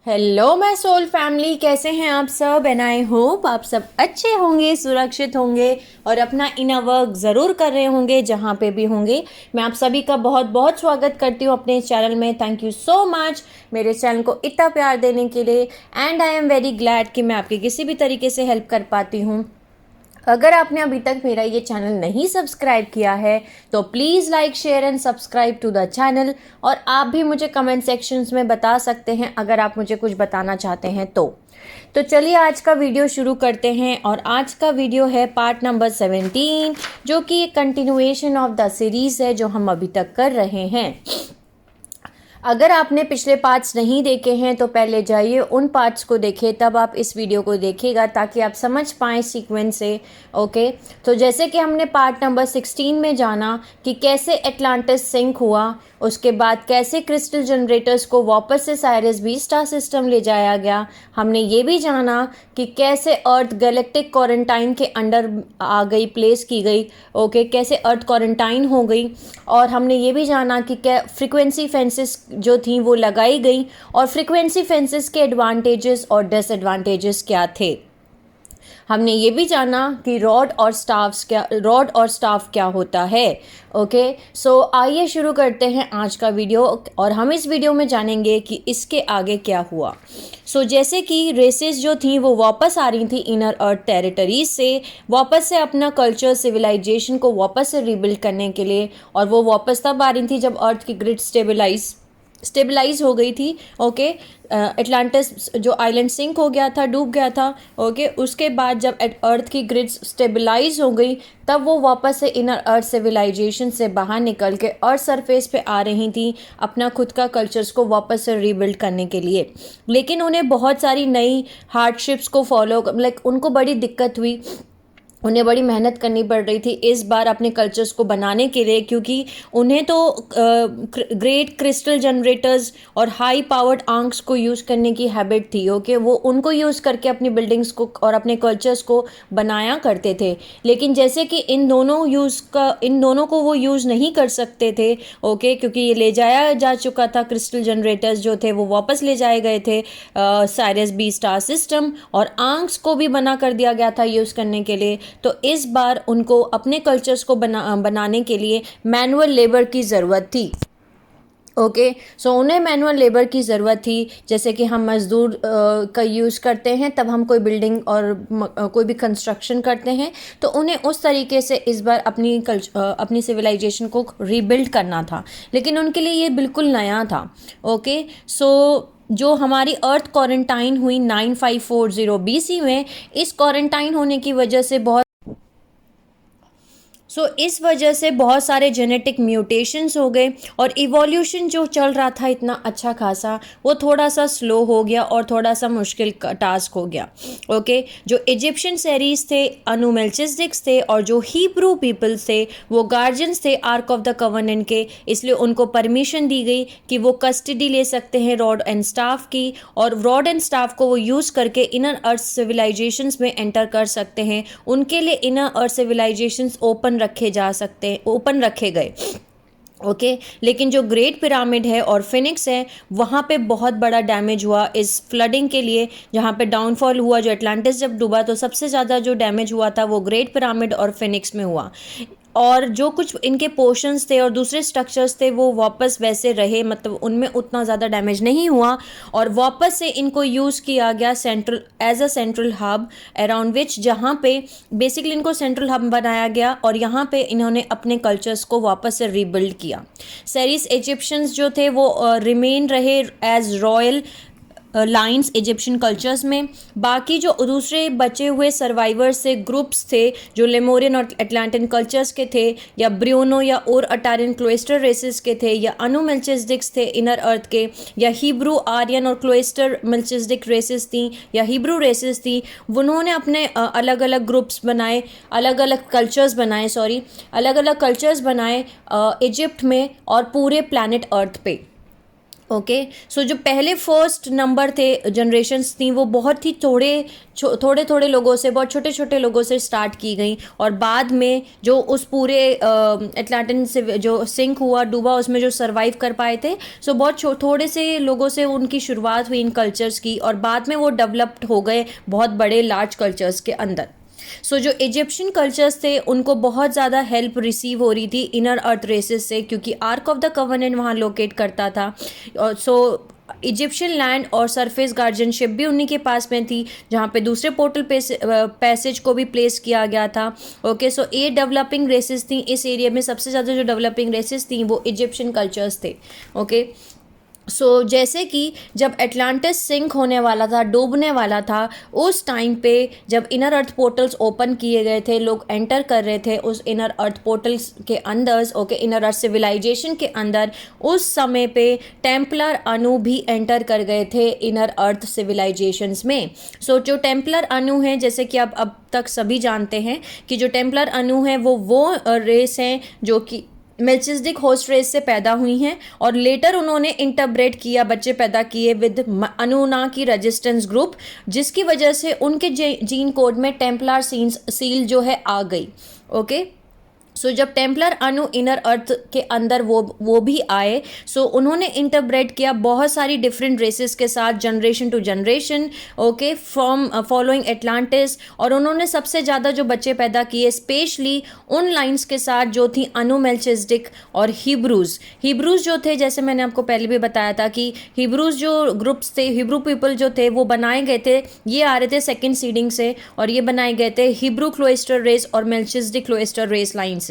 Hello my soul family, कैसे हैं आप सब। एंड आई होप आप सब अच्छे होंगे, सुरक्षित होंगे और अपना इनर वर्क ज़रूर कर रहे होंगे जहाँ पे भी होंगे। मैं आप सभी का बहुत बहुत स्वागत करती हूँ अपने इस चैनल में। थैंक यू सो मच मेरे चैनल को इतना प्यार देने के लिए। And I am very glad कि मैं आपकी किसी भी तरीके से हेल्प कर पाती हूँ। अगर आपने अभी तक मेरा ये चैनल नहीं सब्सक्राइब किया है तो please like share and subscribe to the channel. और आप भी मुझे कमेंट सेक्शंस में बता सकते हैं अगर आप मुझे कुछ बताना चाहते हैं तो चलिए आज का वीडियो शुरू करते हैं। और आज का वीडियो है पार्ट नंबर 17, जो कि एक कंटिन्यूएशन ऑफ द सीरीज़ है जो हम अभी तक कर रहे हैं। अगर आपने पिछले पार्ट्स नहीं देखे हैं तो पहले जाइए उन पार्ट्स को देखें, तब आप इस वीडियो को देखिएगा ताकि आप समझ पाएँ सीक्वेंस से। ओके, तो जैसे कि हमने पार्ट नंबर 16 में जाना कि कैसे एटलांटिस सिंक हुआ, उसके बाद कैसे क्रिस्टल जनरेटर्स को वापस से साइरस बी स्टार सिस्टम ले जाया गया। हमने ये भी जाना कि कैसे अर्थ गैलेक्टिक क्वारंटाइन के अंडर आ गई, प्लेस की गई। ओके, कैसे अर्थ क्वारंटाइन हो गई। और हमने ये भी जाना कि क्या फ्रीक्वेंसी फेंसेस जो थी वो लगाई गई और फ्रीक्वेंसी फेंसेस के एडवांटेजेस और डिसएडवांटेजेस क्या थे। हमने ये भी जाना कि रॉड और स्टाफ क्या होता है। ओके, सो आइए शुरू करते हैं आज का वीडियो। और हम इस वीडियो में जानेंगे कि इसके आगे क्या हुआ। जैसे कि रेसेस जो थी वो वापस आ रही थी इनर अर्थ टेरिटरीज से, वापस से अपना कल्चर सिविलाइजेशन को वापस से रिबिल्ड करने के लिए। और वो वापस तब आ रही थी जब अर्थ की ग्रिड स्टेबलाइज हो गई थी। ओके, एटलांटिस जो आइलैंड सिंक हो गया था, डूब गया था। ओके, उसके बाद जब अर्थ की ग्रिड स्टेबलाइज हो गई तब वो वापस से इनर अर्थ सिविलाइजेशन से बाहर निकल के अर्थ सरफेस पे आ रही थी अपना खुद का कल्चर्स को वापस से रीबिल्ड करने के लिए। लेकिन उन्हें बहुत सारी नई हार्डशिप्स को फॉलो उनको बड़ी दिक्कत हुई, उन्हें बड़ी मेहनत करनी पड़ रही थी इस बार अपने कल्चर्स को बनाने के लिए, क्योंकि उन्हें तो ग्रेट क्रिस्टल जनरेटर्स और हाई पावर्ड आर्क्स को यूज़ करने की हैबिट थी। ओके, वो उनको यूज़ करके अपनी बिल्डिंग्स को और अपने कल्चर्स को बनाया करते थे। लेकिन जैसे कि इन दोनों को वो यूज़ नहीं कर सकते थे। ओके, क्योंकि ये ले जाया जा चुका था, क्रिस्टल जनरेटर्स जो थे वो वापस ले जाए गए थे साइरस बी स्टार सिस्टम, और आर्क्स को भी मना कर दिया गया था यूज़ करने के लिए। तो इस बार उनको अपने कल्चर्स को बनाने के लिए मैनुअल लेबर की ज़रूरत थी। ओके, उन्हें मैनुअल लेबर की ज़रूरत थी। जैसे कि हम मज़दूर का यूज़ करते हैं तब हम कोई बिल्डिंग और कोई भी कंस्ट्रक्शन करते हैं, तो उन्हें उस तरीके से इस बार अपनी सिविलाइजेशन को रीबिल्ड करना था। लेकिन उनके लिए ये बिल्कुल नया था। ओके, जो हमारी अर्थ क्वारंटाइन हुई 9540 BC में, इस क्वारंटाइन होने की वजह से इस वजह से बहुत सारे जेनेटिक म्यूटेशंस हो गए और इवोल्यूशन जो चल रहा था इतना अच्छा खासा, वो थोड़ा सा स्लो हो गया और थोड़ा सा मुश्किल टास्क हो गया। ओके, जो इजिप्शियन सेरीज थे, अनुमेल्चिस्टिक्स थे, और जो हिब्रू पीपल्स थे वो गार्जियंस थे आर्क ऑफ द कवनेंट के, इसलिए उनको परमिशन दी गई कि वो कस्टडी ले सकते हैं रॉड एंड स्टाफ की, और रॉड एंड स्टाफ को वो यूज़ करके इनर अर्थ सिविलाइजेशंस में एंटर कर सकते हैं। उनके लिए इनर अर्थ सिविलाइजेशंस ओपन रखे गए। ओके, लेकिन जो ग्रेट पिरामिड है और फिनिक्स है वहाँ पे बहुत बड़ा डैमेज हुआ इस फ्लडिंग के लिए, जहाँ पे डाउनफॉल हुआ। जो एटलांटिस जब डूबा तो सबसे ज़्यादा जो डैमेज हुआ था वो ग्रेट पिरामिड और फिनिक्स में हुआ। और जो कुछ इनके पोर्शंस थे और दूसरे स्ट्रक्चर्स थे वो वापस वैसे रहे, मतलब उनमें उतना ज़्यादा डैमेज नहीं हुआ। और वापस से इनको यूज़ किया गया as a central hub around which, जहाँ पे बेसिकली इनको सेंट्रल हब बनाया गया और यहाँ पे इन्होंने अपने कल्चर्स को वापस से रीबिल्ड किया। सेरिस इजिप्शियंस जो थे वो रिमेन रहे as royal lines Egyptian cultures में। बाकी जो दूसरे बचे हुए सर्वाइवर्स थे, ग्रुप्स थे जो लेमोरियन और एटलांटिन कल्चर्स के थे, या ब्रियोनो या और अटारियन क्लोइस्टर रेसेस के थे, या अनुमेल्चिस्टिक्स थे इनर अर्थ के, या हिब्रू आर्यन और क्लोइस्टर मेल्चिस्टिक रेसेस थी, या हिब्रू रेसेस थी। उन्होंने अपने अलग अलग ग्रुप्स बनाए, अलग अलग कल्चर्स बनाए इजिप्ट में और पूरे प्लैनेट अर्थ पे। ओके। सो जो पहले फर्स्ट नंबर थे जनरेशन्स थी वो बहुत ही थोड़े थोड़े लोगों से, बहुत छोटे छोटे लोगों से स्टार्ट की गई, और बाद में जो उस पूरे एटलांटिन से जो सिंक हुआ, डूबा, उसमें जो सरवाइव कर पाए थे, सो बहुत थोड़े से लोगों से उनकी शुरुआत हुई इन कल्चर्स की, और बाद में वो डेवलप्ड हो गए बहुत बड़े लार्ज कल्चर्स के अंदर। सो जो इजिप्शियन कल्चर्स थे उनको बहुत ज़्यादा हेल्प रिसीव हो रही थी इनर अर्थ रेसेस से, क्योंकि आर्क ऑफ द कवर्नेंट वहाँ लोकेट करता था। और सो इजिप्शियन लैंड और सरफेस गार्जियनशिप भी उन्हीं के पास में थी, जहाँ पे दूसरे पोर्टल पैसेज को भी प्लेस किया गया था। ओके। सो ये डेवलपिंग रेसेस थी इस एरिया में, सबसे ज़्यादा जो डेवलपिंग रेसेस थी वो इजिप्शियन कल्चर्स थे। ओके। सो जैसे कि जब एटलांटिस सिंक होने वाला था, डूबने वाला था, उस टाइम पे जब इनर अर्थ पोर्टल्स ओपन किए गए थे, लोग एंटर कर रहे थे उस इनर अर्थ पोर्टल्स के अंदर, ओके, इनर अर्थ सिविलाइजेशन के अंदर, उस समय पे टेम्पलर अनु भी एंटर कर गए थे इनर अर्थ सिविलाइजेशंस में। सो जो टेम्पलर अनु हैं, जैसे कि अब तक सभी जानते हैं कि जो टेम्पलर अनु हैं वो रेस हैं जो कि मेल्चिसडिक होस्ट रेस से पैदा हुई हैं, और लेटर उन्होंने इंटरब्रेड किया, बच्चे पैदा किए विद अनुनाकी रेजिस्टेंस ग्रुप, जिसकी वजह से उनके जीन कोड में टेम्पलर सील जो है आ गई। ओके। सो जब टेम्पलर अनु इनर अर्थ के अंदर वो भी आए, सो उन्होंने इंटरब्रेड किया बहुत सारी डिफरेंट रेसेस के साथ, generation to generation, okay, from following Atlantis, और उन्होंने सबसे ज़्यादा जो बच्चे पैदा किए स्पेशली उन लाइन्स के साथ जो थी अनु, मेल्चिसडिक और हिब्रूज जो थे, जैसे मैंने आपको पहले भी बताया था कि हिब्रूज जो ग्रुप्स थे, हिब्रू पीपल जो थे वो बनाए गए थे, ये आ रहे थे सेकेंड सीडिंग से, और ये बनाए गए थे हिब्रू क्लोइस्टर रेस और मेल्चिसडिक क्लोइस्टर रेस लाइन से।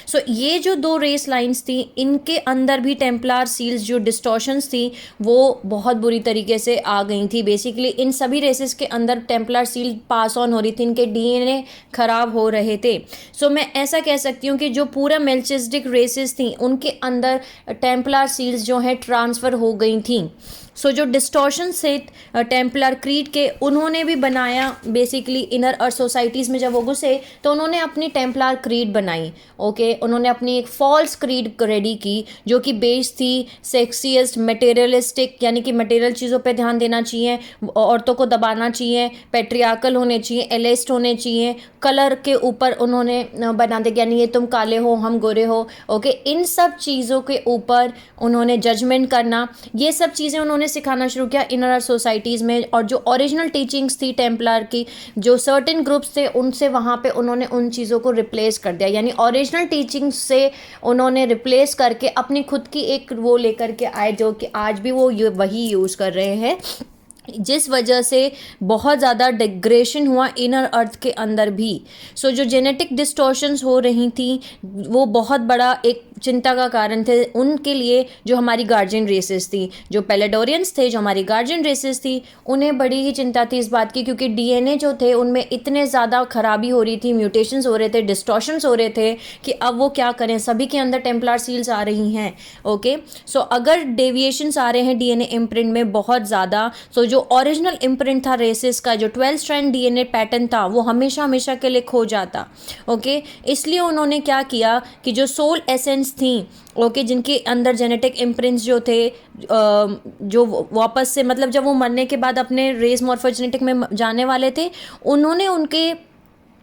सो ये जो दो रेस लाइंस थी, इनके अंदर भी टेम्पलर सील्स जो डिस्टॉर्शंस थी वो बहुत बुरी तरीके से आ गई थी। बेसिकली इन सभी रेसेस के अंदर टेम्पलर सील पास ऑन हो रही थी, इनके डीएनए खराब हो रहे थे। सो मैं ऐसा कह सकती हूँ कि जो पूरा मेल्चिसडिक रेसेस थी उनके अंदर टेम्पलर सील्स जो हैं ट्रांसफ़र हो गई थी। सो जो डिस्टॉर्शन से टेम्पलर क्रीड के उन्होंने भी बनाया, बेसिकली इनर अर्थ सोसाइटीज़ में जब वो घुसे तो उन्होंने अपनी टेम्पलर क्रीड बनाई। ओके। उन्होंने अपनी एक फॉल्स क्रीड रेडी की जो कि बेस्ड थी सेक्सियस्ट, मटेरियलिस्टिक, यानी कि मटेरियल चीज़ों पे ध्यान देना चाहिए, औरतों को दबाना चाहिए, पेट्रियार्कल होने चाहिए, एलिस्ट होने चाहिए, कलर के ऊपर उन्होंने बना दिया, यानी ये तुम काले हो हम गोरे हो। ओके। इन सब चीज़ों के ऊपर उन्होंने जजमेंट करना, ये सब चीज़ें उन्होंने सिखाना शुरू किया इनर सोसाइटीज़ में। और जो ओरिजिनल टीचिंग्स थी टेम्पलर की, जो सर्टेन ग्रुप्स थे उनसे वहाँ पे उन्होंने उन चीज़ों को रिप्लेस कर दिया, यानी ओरिजिनल टीचिंग्स से उन्होंने रिप्लेस करके अपनी खुद की एक वो लेकर के आए, जो कि आज भी वो वही यूज़ कर रहे हैं, जिस वजह से बहुत ज़्यादा डिग्रेशन हुआ इनर अर्थ के अंदर भी। सो जो जेनेटिक डिस्टॉर्शंस हो रही थी वो बहुत बड़ा एक चिंता का कारण थे उनके लिए, जो हमारी गार्जियन रेसेस थी, जो पेलेडोरियंस थे, जो हमारी गार्जियन रेसेस थी, उन्हें बड़ी ही चिंता थी इस बात की, क्योंकि डीएनए जो थे उनमें इतने ज़्यादा खराबी हो रही थी, म्यूटेशंस हो रहे थे, डिस्टॉर्शंस हो रहे थे कि अब वो क्या करें, सभी के अंदर टेम्पलर सील्स आ रही हैं। ओके। सो अगर डेविएशंस आ रहे हैं डीएनए इम्प्रिंट में बहुत ज़्यादा, सो जो ओरिजिनल इम्प्रिंट था रेसेस का, जो 12 स्ट्रैंड डीएनए पैटर्न था, वो हमेशा हमेशा के लिए खो जाता। ओके। इसलिए उन्होंने क्या किया कि जो सोल एसेंस थी, ओके, जिनके अंदर जेनेटिक इम्प्रिंट्स जो थे, जो वापस से, मतलब जब वो मरने के बाद अपने रेस मॉर्फोजेनेटिक में जाने वाले थे, उन्होंने उनके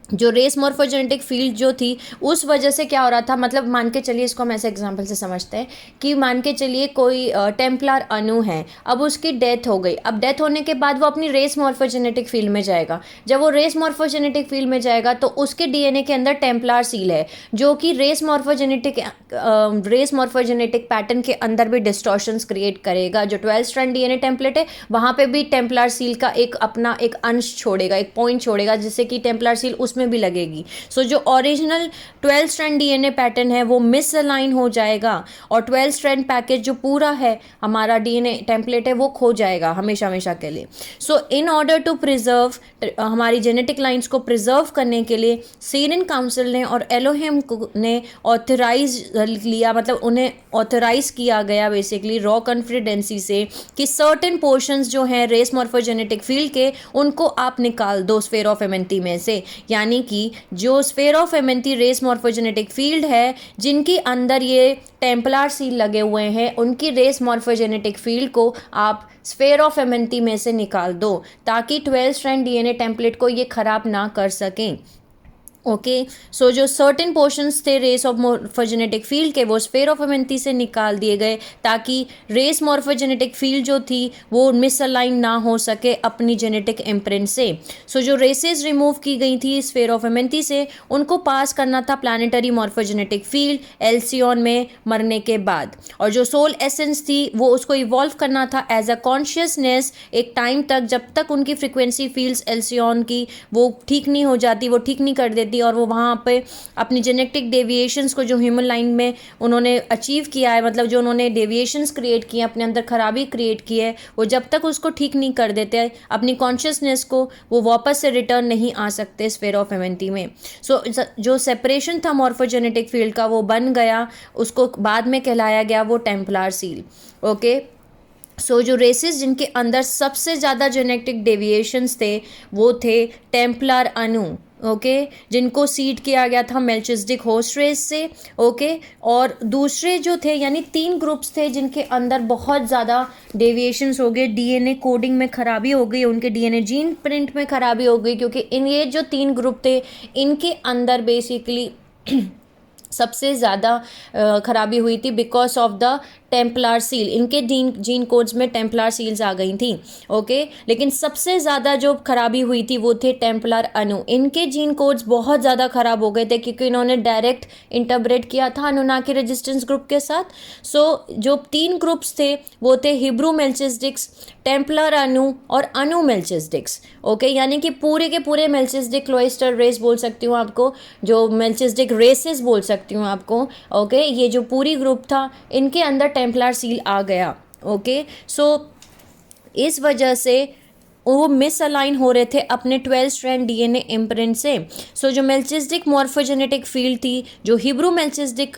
जो रेस मॉर्फोजेनेटिक फील्ड जो थी उस वजह से क्या हो रहा था, मतलब मान के चलिए, इसको हम ऐसे एग्जांपल से समझते हैं कि मान के चलिए कोई टेम्पलर अनु है, अब उसकी डेथ हो गई, अब डेथ होने के बाद वो अपनी रेस मॉर्फोजेनेटिक फील्ड में जाएगा। जब वो रेस मॉर्फोजेनेटिक फील्ड में जाएगा तो उसके डीएनए के अंदर टेम्पलर सील है, जो कि रेस मॉर्फोजेनेटिक पैटर्न के अंदर भी डिस्टॉर्शंस क्रिएट करेगा। जो 12 स्ट्रैंड डीएनए टेम्पलेट है वहाँ पे भी टेम्पलर सील का एक अपना एक अंश छोड़ेगा, एक पॉइंट छोड़ेगा, जिससे कि टेम्पलर सील में भी लगेगी। सो जो ओरिजिनल 12 स्ट्रैंड डीएनए पैटर्न है वो मिसअलाइन हो जाएगा, और 12 स्ट्रैंड पैकेज जो पूरा है हमारा डीएनए टेम्पलेट है वो खो जाएगा हमेशा हमेशा के लिए। सो इन ऑर्डर टू प्रिजर्व, हमारी जेनेटिक लाइंस को प्रिजर्व करने के लिए सीरियन काउंसिल ने और एलोहिम ने ऑथराइज लिया, मतलब उन्हें ऑथराइज किया गया बेसिकली रॉ कॉन्फिडेंसी से कि सर्टेन पोर्शंस जो हैं रेस मॉर्फोजेनेटिक फील्ड के, उनको आप निकाल दो स्फीयर ऑफ एमेंटी में से, यानी यानी कि जो sphere of Amenti race morphogenetic field है, जिनके अंदर ये टेम्पलर सील लगे हुए हैं, उनकी रेस मॉर्फोजेनेटिक फील्ड को आप स्फेयर ऑफ एमेंथी में से निकाल दो, ताकि 12 स्ट्रैंड डीएनए टेम्पलेट को ये खराब ना कर सकें। ओके, सो जो सर्टेन पोर्शंस थे रेस ऑफ मॉर्फोजेनेटिक फील्ड के, वो स्फेयर ऑफ एमेंथी से निकाल दिए गए, ताकि रेस मॉर्फोजेनेटिक फील्ड जो थी वो मिसअलाइन ना हो सके अपनी जेनेटिक इम्प्रिंट से। सो जो रेसेस रिमूव की गई थी स्फेयर ऑफ एमेंथी से, उनको पास करना था प्लानिटरी मॉर्फोजेनेटिक फील्ड एल्सियन में मरने के बाद, और जो सोल एसेंस थी वो उसको इवॉल्व करना था एज अ कॉन्शियसनेस एक टाइम तक, जब तक उनकी फ्रिक्वेंसी फील्ड्स एल्सियन की वो ठीक नहीं हो जाती, वो ठीक नहीं कर देती, और वो वहाँ पे अपनी जेनेटिक डेविएशंस को जो ह्यूमन लाइन में उन्होंने अचीव किया है, मतलब जो उन्होंने डेविएशंस क्रिएट किए, अपने अंदर खराबी क्रिएट की है, वो जब तक उसको ठीक नहीं कर देते अपनी कॉन्शियसनेस को, वो वापस से रिटर्न नहीं आ सकते स्फेयर ऑफ एमेंथी में। सो जो सेपरेशन था मॉर्फोजेनेटिक फील्ड का वो बन गया, उसको बाद में कहलाया गया वो टेम्पलर सील। ओके, सो जो रेसेस जिनके अंदर सबसे ज़्यादा जेनेटिक डेविएशंस थे वो थे टेम्पलर अणु, ओके, जिनको सीड किया गया था मेल्चिज्डिक होस्ट रेस से। ओके, और दूसरे जो थे यानी 3 ग्रुप्स थे जिनके अंदर बहुत ज़्यादा डेविएशंस हो गए, डीएनए कोडिंग में खराबी हो गई, उनके डीएनए जीन प्रिंट में खराबी हो गई, क्योंकि ये जो 3 ग्रुप थे इनके अंदर बेसिकली सबसे ज़्यादा खराबी हुई थी because of the Templar seal. इनके जीन कोड्स में टेम्पलर सील्स आ गई थी। ओके, लेकिन सबसे ज़्यादा जो खराबी हुई थी वो थे टेम्पलर अणु। इनके जीन कोड्स बहुत ज़्यादा ख़राब हो गए थे क्योंकि इन्होंने डायरेक्ट इंटरब्रेट किया था अनुनाकी रेजिस्टेंस ग्रुप के साथ। सो जो 3 ग्रुप्स थे वो थे हिब्रू मेल्चिज्डिक्स, टेम्पलर अणु और अणु मेल्चिज्डिक्स। ओके, यानी कि पूरे के पूरे मेल्चिज्डिक क्लोइस्टर रेस बोल सकती हूँ आपको, जो मेल्चिज्डिक रेसेस बोल सकती हूँ आपको। ओके, ये जो पूरी ग्रुप था इनके अंदर टेम्पलर सील आ गया। ओके, सो इस वजह से वो मिसअलाइन हो रहे थे अपने 12 स्ट्रैंड डीएनए इम्प्रिंट से। सो जो मेल्चिज्डिक मॉर्फोजेनेटिक फील्ड थी, जो हिब्रू मेल्चिज्डिक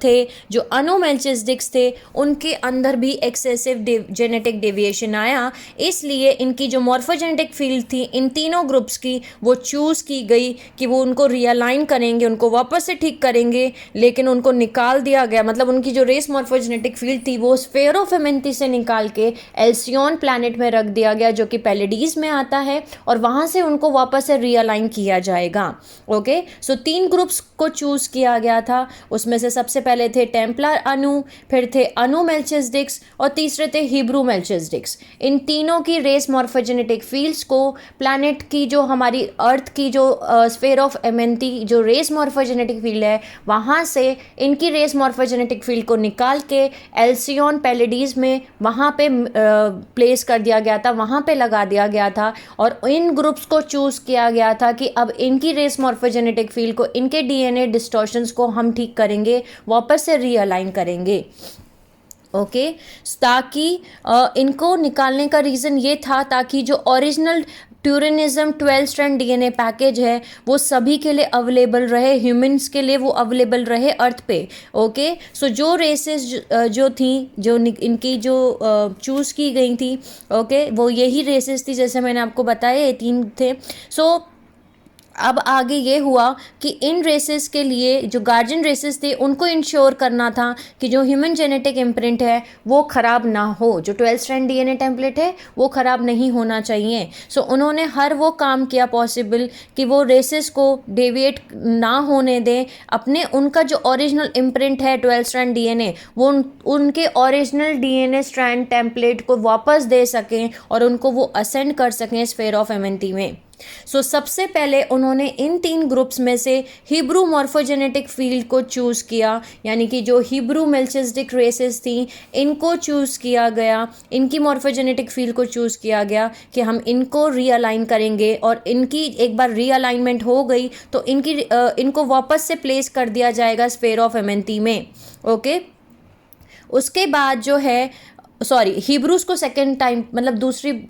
थे, जो अनु मेल्चिज्डिक्स थे, उनके अंदर भी एक्सेसिव जेनेटिक डेविएशन आया। इसलिए इनकी जो मॉर्फोजेनेटिक फील्ड थी इन तीनों ग्रुप्स की, वो चूज़ की गई कि वो उनको रियलाइन करेंगे, उनको वापस से ठीक करेंगे, लेकिन उनको निकाल दिया गया। मतलब उनकी जो रेस मॉर्फोजेनेटिक फील्ड थी वो स्फेयर ऑफ एमेंथी से निकाल के एल्सियन प्लैनेट में रख दिया गया, जो कि पैलेडीज में आता है, और वहाँ से उनको वापस से रियलाइन किया जाएगा। ओके, सो 3 ग्रुप्स को चूज़ किया गया था। उसमें से सबसे पहले थे टेम्पलर अनु, फिर थे अनु मेल्चिज्डिक्स, और तीसरे थे हिब्रू मेल्चिज्डिक्स। इन तीनों की रेस मॉर्फोजेनेटिक फील्ड्स को प्लैनेट की, जो हमारी अर्थ की जो स्फेयर ऑफ एमेंथी जो रेस मॉर्फोजेनेटिक फील्ड है, वहाँ से इनकी रेस मॉर्फोजेनेटिक फील्ड को निकाल के एल्सियन पैलेडीज में वहाँ पे प्लेस कर दिया गया था, वहाँ पे लगा दिया गया था, और इन ग्रुप्स को चूज़ किया गया था कि अब इनकी रेस मॉर्फोजेनेटिक फील्ड को, इनके डीएनए डिस्टॉर्शंस को हम ठीक करेंगे, वापस से रीअलाइन करेंगे। ओके, ताकि इनको निकालने का रीज़न ये था ताकि जो ओरिजिनल ट्यूरिनिज्म 12 स्ट्रैंड डीएनए पैकेज है वो सभी के लिए अवेलेबल रहे, ह्यूमंस के लिए वो अवेलेबल रहे अर्थ पे। ओके, सो जो रेसेस जो थी, जो इनकी जो चूज़ की गई थी, ओके, वो यही रेसेस थी जैसे मैंने आपको बताया, ये 3 थे। सो अब आगे ये हुआ कि इन रेसेस के लिए जो गार्जियन रेसेस थे उनको इंश्योर करना था कि जो ह्यूमन जेनेटिक इम्प्रिंट है वो ख़राब ना हो, जो 12 स्ट्रैंड डीएनए टेम्पलेट है वो ख़राब नहीं होना चाहिए। सो उन्होंने हर वो काम किया पॉसिबल कि वो रेसेस को डेविएट ना होने दें, अपने उनका जो ओरिजिनल इम्प्रिंट है 12 स्ट्रैंड डीएनए, वो उनके ओरिजिनल डीएनए स्ट्रैंड टेम्पलेट को वापस दे सकें और उनको वो असेंड कर सकें स्फेयर ऑफ एमेंथी में। सो सबसे पहले उन्होंने इन 3 ग्रुप्स में से हिब्रू मॉर्फोजेनेटिक फील्ड को चूज़ किया, यानी कि जो हिब्रू मेल्चिज्डिक रेसेस थी इनको चूज़ किया गया, इनकी मॉर्फोजेनेटिक फील्ड को चूज़ किया गया कि हम इनको रीअलाइन करेंगे, और इनकी एक बार रीअलाइनमेंट हो गई तो इनको वापस से प्लेस कर दिया जाएगा स्फेयर ऑफ एमेंथी में। ओके, उसके बाद जो है सॉरी, हिब्रूज को सेकेंड टाइम, मतलब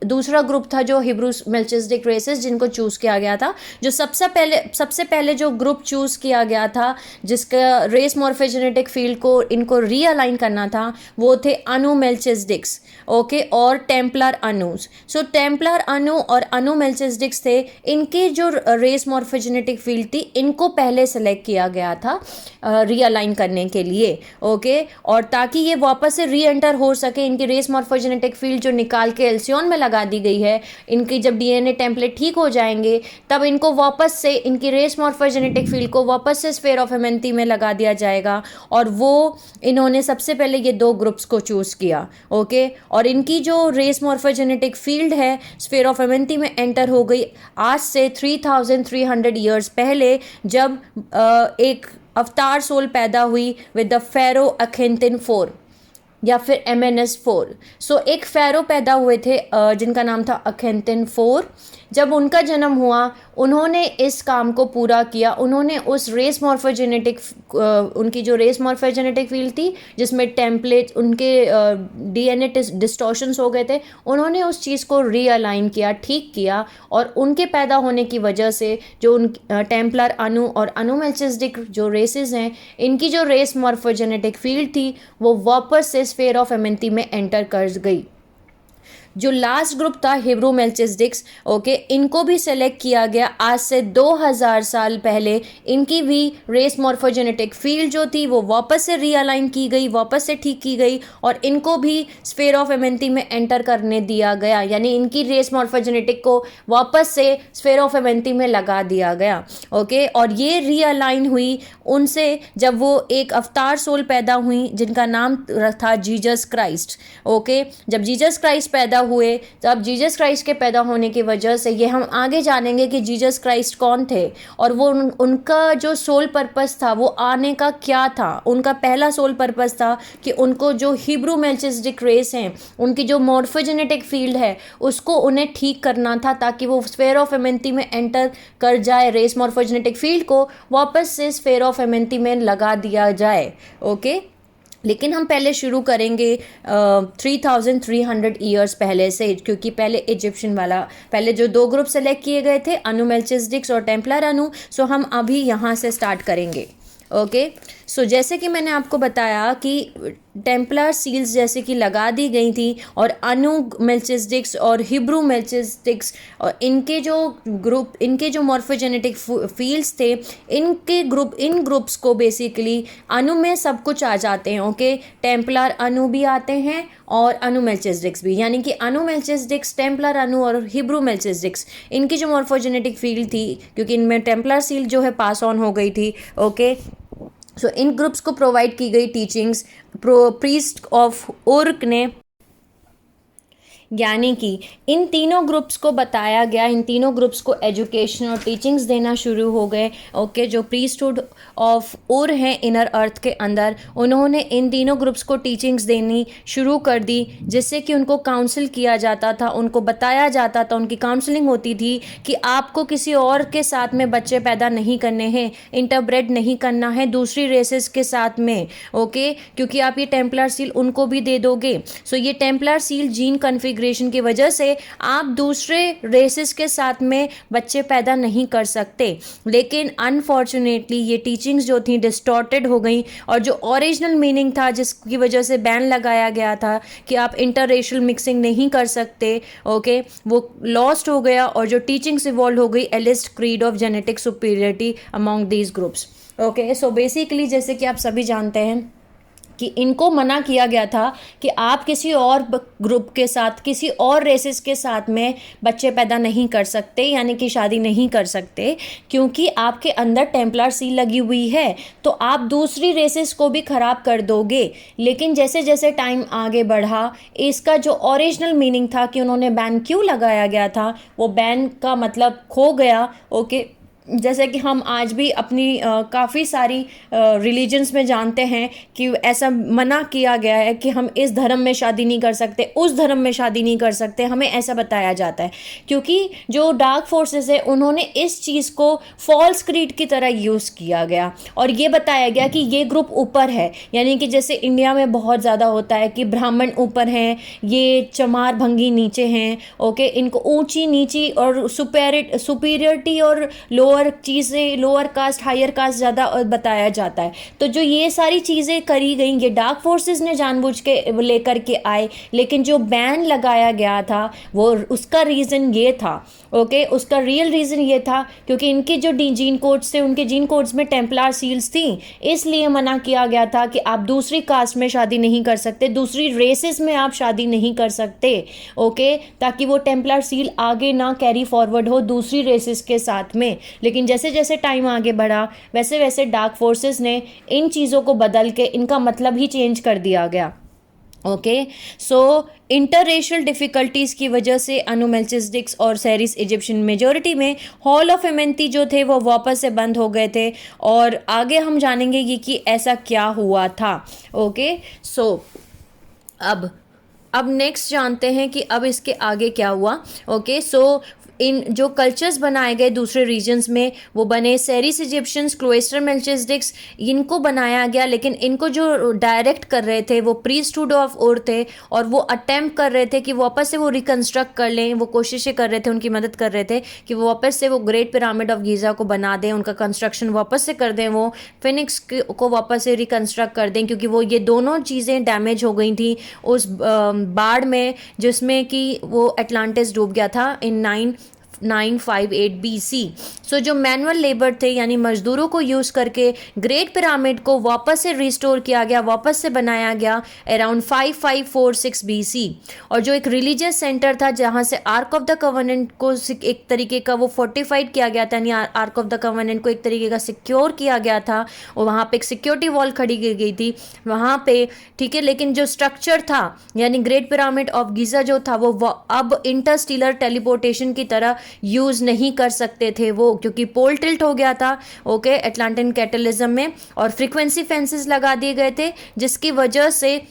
दूसरा ग्रुप था जो हिब्रूज मेल्चिसडिक रेसेस जिनको चूज़ किया गया था। जो सबसे पहले जो ग्रुप चूज़ किया गया था जिसका रेस मॉर्फोजेनेटिक फील्ड को इनको रीअलाइन करना था, वो थे अनु मेल्चिसडिक्स, ओके, और टेम्पलर अनूज। सो टेम्पलर अनु और अनु मेल्चिसडिक्स थे, इनके जो रेस मॉर्फोजेनेटिक फील्ड थी इनको पहले सेलेक्ट किया गया था रीअलाइन करने के लिए, ओके, और ताकि ये वापस से री एंटर हो सके। इनकी रेस मॉर्फोजेनेटिक फील्ड जो निकाल के एल्सियन में लगा दी गई है, इनकी जब डीएनए टेम्पलेट ठीक हो जाएंगे तब इनको वापस से इनकी रेस मॉर्फोजेनेटिक फील्ड को वापस से स्फेयर ऑफ हेमंथी में लगा दिया जाएगा। और वो इन्होंने सबसे पहले ये दो ग्रुप्स को चूज़ किया, ओके, और इनकी जो रेस मॉर्फोजेनेटिक फील्ड है स्फेयर ऑफ हेमंथी में एंटर हो गई आज से 3300 ईयर्स पहले, जब एक अवतार सोल पैदा हुई विद द फेरो अखेंतिन 4 या फिर MNS4। सो एक फेरो पैदा हुए थे जिनका नाम था अखेंतिन 4। जब उनका जन्म हुआ उन्होंने इस काम को पूरा किया। उन्होंने उस रेस मॉर्फोजेनेटिक उनकी जो रेस मॉर्फोजेनेटिक फील्ड थी जिसमें टेम्पलेट उनके डीएनए डिस्टॉर्शंस हो गए थे, उन्होंने उस चीज़ को रीअलाइन किया, ठीक किया, और उनके पैदा होने की वजह से जो उन टेम्पलर अनु और अनु मेल्चिसडिक जो रेसेस हैं, इनकी जो रेस मॉर्फोजेनेटिक फील्ड थी वो वापस से स्फेयर ऑफ हेमंथी में एंटर कर गई। जो लास्ट ग्रुप था हिब्रू मेल्चिसडिक्स, ओके, इनको भी सेलेक्ट किया गया आज से 2000 साल पहले। इनकी भी रेस मॉर्फोजेनेटिक फील्ड जो थी वो वापस से रीअलाइन की गई, वापस से ठीक की गई, और इनको भी स्फेयर ऑफ हेमंथी में एंटर करने दिया गया, यानी इनकी रेस मॉर्फोजेनेटिक को वापस से स्फेयर ऑफ हेमंथी में लगा दिया गया, ओके। और ये रीअलाइन हुई उनसे जब वो एक अवतार सोल पैदा हुई जिनका नाम था जीसस क्राइस्ट, ओके। जब जीसस क्राइस्ट पैदा हुए, तब जीसस क्राइस्ट के पैदा होने की वजह से, ये हम आगे जानेंगे कि जीसस क्राइस्ट कौन थे और वो उनका जो सोल पर्पस था वो आने का क्या था। उनका पहला सोल पर्पस था कि उनको जो हिब्रू मेल्चिसडिक रेस हैं, उनकी जो मॉर्फोजेनेटिक फील्ड है उसको उन्हें ठीक करना था ताकि वो स्फेयर ऑफ हेमंथी में एंटर कर जाए, रेस मॉर्फोजेनेटिक फील्ड को वापस से स्फेयर ऑफ हेमंथी में लगा दिया जाए, ओके। लेकिन हम पहले शुरू करेंगे 3300 ईयर्स पहले से, क्योंकि पहले इजिप्शियन वाला, पहले जो दो ग्रुप सेलेक्ट किए गए थे अनु मेल्चिसडिक्स और टेम्पलर अनु, सो हम अभी यहाँ से स्टार्ट करेंगे, ओके। सो जैसे कि मैंने आपको बताया कि टेम्पलर सील्स जैसे कि लगा दी गई थी और अनु मेल्चिसडिक्स और हिब्रू मेल्चिसडिक्स और इनके जो मॉर्फोजेनेटिक फील्ड्स थे, इन ग्रुप्स को बेसिकली अनु में सब कुछ आ जाते हैं, ओके। टेम्पलर अनु भी आते हैं और अनु मेल्चिसडिक्स भी, यानी कि अनु मेल्चिसडिक्स, टेम्पलर अनु और हिब्रू मेल्चिसडिक्स, इनकी जो मॉर्फोजेनेटिक फील्ड थी, क्योंकि इनमें टेम्पलर सील जो है पास ऑन हो गई थी, ओके। सो इन ग्रुप्स को प्रोवाइड की गई टीचिंग्स प्रीस्ट ऑफ उर्क ने, यानी कि इन तीनों ग्रुप्स को बताया गया, इन तीनों ग्रुप्स को एजुकेशन और टीचिंग्स देना शुरू हो गए, ओके। जो प्रीस्टहुड ऑफ उर हैं इनर अर्थ के अंदर, उन्होंने इन तीनों ग्रुप्स को टीचिंग्स देनी शुरू कर दी, जिससे कि उनको काउंसिल किया जाता था, उनको बताया जाता था, उनकी काउंसलिंग होती थी कि आपको किसी और के साथ में बच्चे पैदा नहीं करने हैं, इंटरब्रेड नहीं करना है दूसरी रेसेस के साथ में, ओके, क्योंकि आप ये टेम्पलर सील उनको भी दे दोगे। सो ये टेम्पलर सील जीन कन्फिगरेशन की वजह से आप दूसरे रेसेस के साथ में बच्चे पैदा नहीं कर सकते। लेकिन अनफॉर्चुनेटली ये टीचिंग्स जो थी डिस्टॉर्टेड हो गई, और जो ओरिजिनल मीनिंग था जिसकी वजह से बैन लगाया गया था कि आप इंटररेशियल मिक्सिंग नहीं कर सकते, ओके, वो लॉस्ट हो गया, और जो टीचिंग्स इवॉल्व हो गई A-list creed of genetic superiority among these groups, okay. So basically जैसे कि आप सभी जानते हैं कि इनको मना किया गया था कि आप किसी और ग्रुप के साथ, किसी और रेसेस के साथ में बच्चे पैदा नहीं कर सकते, यानी कि शादी नहीं कर सकते, क्योंकि आपके अंदर टेम्पलर सील लगी हुई है, तो आप दूसरी रेसेस को भी ख़राब कर दोगे। लेकिन जैसे जैसे टाइम आगे बढ़ा, इसका जो ओरिजिनल मीनिंग था कि उन्होंने बैन क्यों लगाया गया था, वो बैन का मतलब खो गया, ओके। जैसे कि हम आज भी अपनी काफ़ी सारी रिलीजन्स में जानते हैं कि ऐसा मना किया गया है कि हम इस धर्म में शादी नहीं कर सकते, उस धर्म में शादी नहीं कर सकते, हमें ऐसा बताया जाता है क्योंकि जो डार्क फोर्सेस है उन्होंने इस चीज़ को फॉल्स क्रीड की तरह यूज़ किया गया और ये बताया गया कि ये ग्रुप ऊपर है। यानी कि जैसे इंडिया में बहुत ज़्यादा होता है कि ब्राह्मण ऊपर हैं, ये चमार भंगी नीचे हैं, ओके, इनको ऊंची नीची और सुपीरियरिटी और लोअर चीज़ें, लोअर कास्ट हायर कास्ट ज़्यादा बताया जाता है। तो जो ये सारी चीज़ें करी गई, ये डार्क फोर्सेस ने जानबूझ के लेकर के आए, लेकिन जो बैन लगाया गया था वो उसका रीज़न ये था, ओके, उसका रियल रीज़न ये था क्योंकि इनके जो जीन कोड्स थे, उनके जीन कोड्स में टेम्पलार सील्स थी, इसलिए मना किया गया था कि आप दूसरी कास्ट में शादी नहीं कर सकते, दूसरी रेसेस में आप शादी नहीं कर सकते, ओके, ताकि वो टेम्पलार सील आगे ना कैरी फॉरवर्ड हो दूसरी रेसेस के साथ में। लेकिन जैसे जैसे टाइम आगे बढ़ा वैसे वैसे डार्क फोर्सेस ने इन चीज़ों को बदल के इनका मतलब ही चेंज कर दिया गया, ओके। सो इंटररेशियल डिफ़िकल्टीज़ की वजह से अनु मेल्चिसडिक्स और सेरिस इजिप्शियन मेजॉरिटी में हॉल ऑफ एमेंती जो थे वो वापस से बंद हो गए थे और आगे हम जानेंगे ये कि ऐसा क्या हुआ था, ओके। सो अब नेक्स्ट जानते हैं कि अब इसके आगे क्या हुआ, ओके। सो इन जो कल्चर्स बनाए गए दूसरे रीजन्स में वो बने सेरिस इजिप्शियंस, क्लोएस्टर मेल्चिसडिक्स, इनको बनाया गया, लेकिन इनको जो डायरेक्ट कर रहे थे वो प्रीस्टहुड ऑफ उर थे और वो अटेम्प्ट कर रहे थे कि वापस से वो रिकन्स्ट्रक्ट कर लें, वो कोशिशें कर रहे थे, उनकी मदद कर रहे थे कि वो वापस से वो ग्रेट पिरामिड ऑफ गीज़ा को बना दें, उनका कंस्ट्रक्शन वापस से कर दें, वो फिनिक्स को वापस से रिकन्स्ट्रक्ट कर दें क्योंकि वो ये दोनों चीज़ें डैमेज हो गई थी उस बाढ़ में जिसमें कि वो अटलांटिस डूब गया था इन 958 BC। सो जो मैनुअल लेबर थे यानी मजदूरों को यूज़ करके ग्रेट पिरामिड को वापस से रिस्टोर किया गया, वापस से बनाया गया अराउंड 5546 BC। और जो एक रिलीजियस सेंटर था जहाँ से आर्क ऑफ द कवर्नेंट को एक तरीके का वो फोर्टिफाइड किया गया था, यानी आर्क ऑफ द कवर्नेंट को एक तरीके का सिक्योर किया गया था और वहाँ पे एक सिक्योरिटी वॉल खड़ी की गई थी वहाँ पे, ठीक है। लेकिन जो स्ट्रक्चर था यानी ग्रेट पिरामिड ऑफ गीज़ा जो था वो अब इंटरस्टेलर टेलीपोर्टेशन की तरह यूज़ नहीं कर सकते थे वो, क्योंकि पोल टिल्ट हो गया था, ओके, अटलांटिन कैटलिज्म में, और फ्रीक्वेंसी फेंसेस लगा दिए गए थे जिसकी वजह से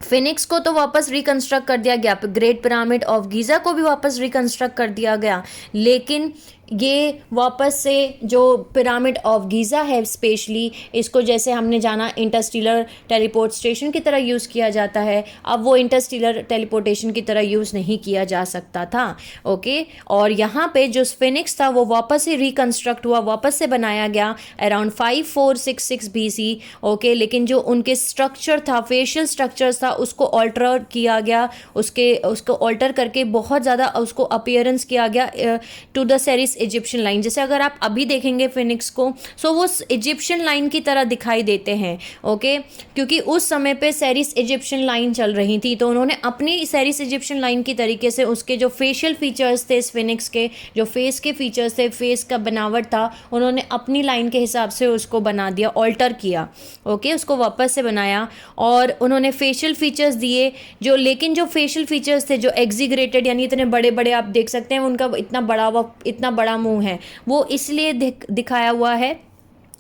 फिनिक्स को तो वापस रिकंस्ट्रक्ट कर दिया गया, ग्रेट पिरामिड ऑफ गीज़ा को भी वापस रिकंस्ट्रक्ट कर दिया गया, लेकिन ये वापस से जो पिरामिड ऑफ गीज़ा है स्पेशली इसको जैसे हमने जाना इंटरस्टेलर टेलीपोर्ट स्टेशन की तरह यूज़ किया जाता है, अब वो इंटरस्टेलर टेलीपोर्टेशन की तरह यूज़ नहीं किया जा सकता था, ओके। और यहाँ पे जो फिनिक्स था वो वापस से रिकंस्ट्रक्ट हुआ, वापस से बनाया गया अराउंड 5466 BC, ओके। लेकिन जो उनके स्ट्रक्चर था, फेशियल स्ट्रक्चर्स था, उसको ऑल्टर किया गया, उसको ऑल्टर करके बहुत ज़्यादा उसको अपीयरेंस किया गया to the Sirius Egyptian line. जैसे अगर आप अभी देखेंगे फिनिक्स को सो वो इजिप्शियन लाइन की तरह दिखाई देते हैं, ओके, क्योंकि उस समय पे सेरिस इजिप्शियन लाइन चल रही थी तो उन्होंने अपनी सेरिस इजिप्शियन लाइन की तरीके से उसके जो फेशियल फीचर्स थे, इस फिनिक्स के जो फेस के फीचर्स थे, फेस का बनावट था, उन्होंने अपनी लाइन के हिसाब से उसको बना दिया, ऑल्टर किया, ओके, उसको वापस से बनाया और उन्होंने फेशियल फीचर्स दिए जो, लेकिन जो फेशियल फीचर्स थे जो एग्जीग्रेटेड यानी इतने बड़े बड़े आप देख सकते हैं उनका इतना बड़ा मुंह है, वो इसलिए दिखाया हुआ है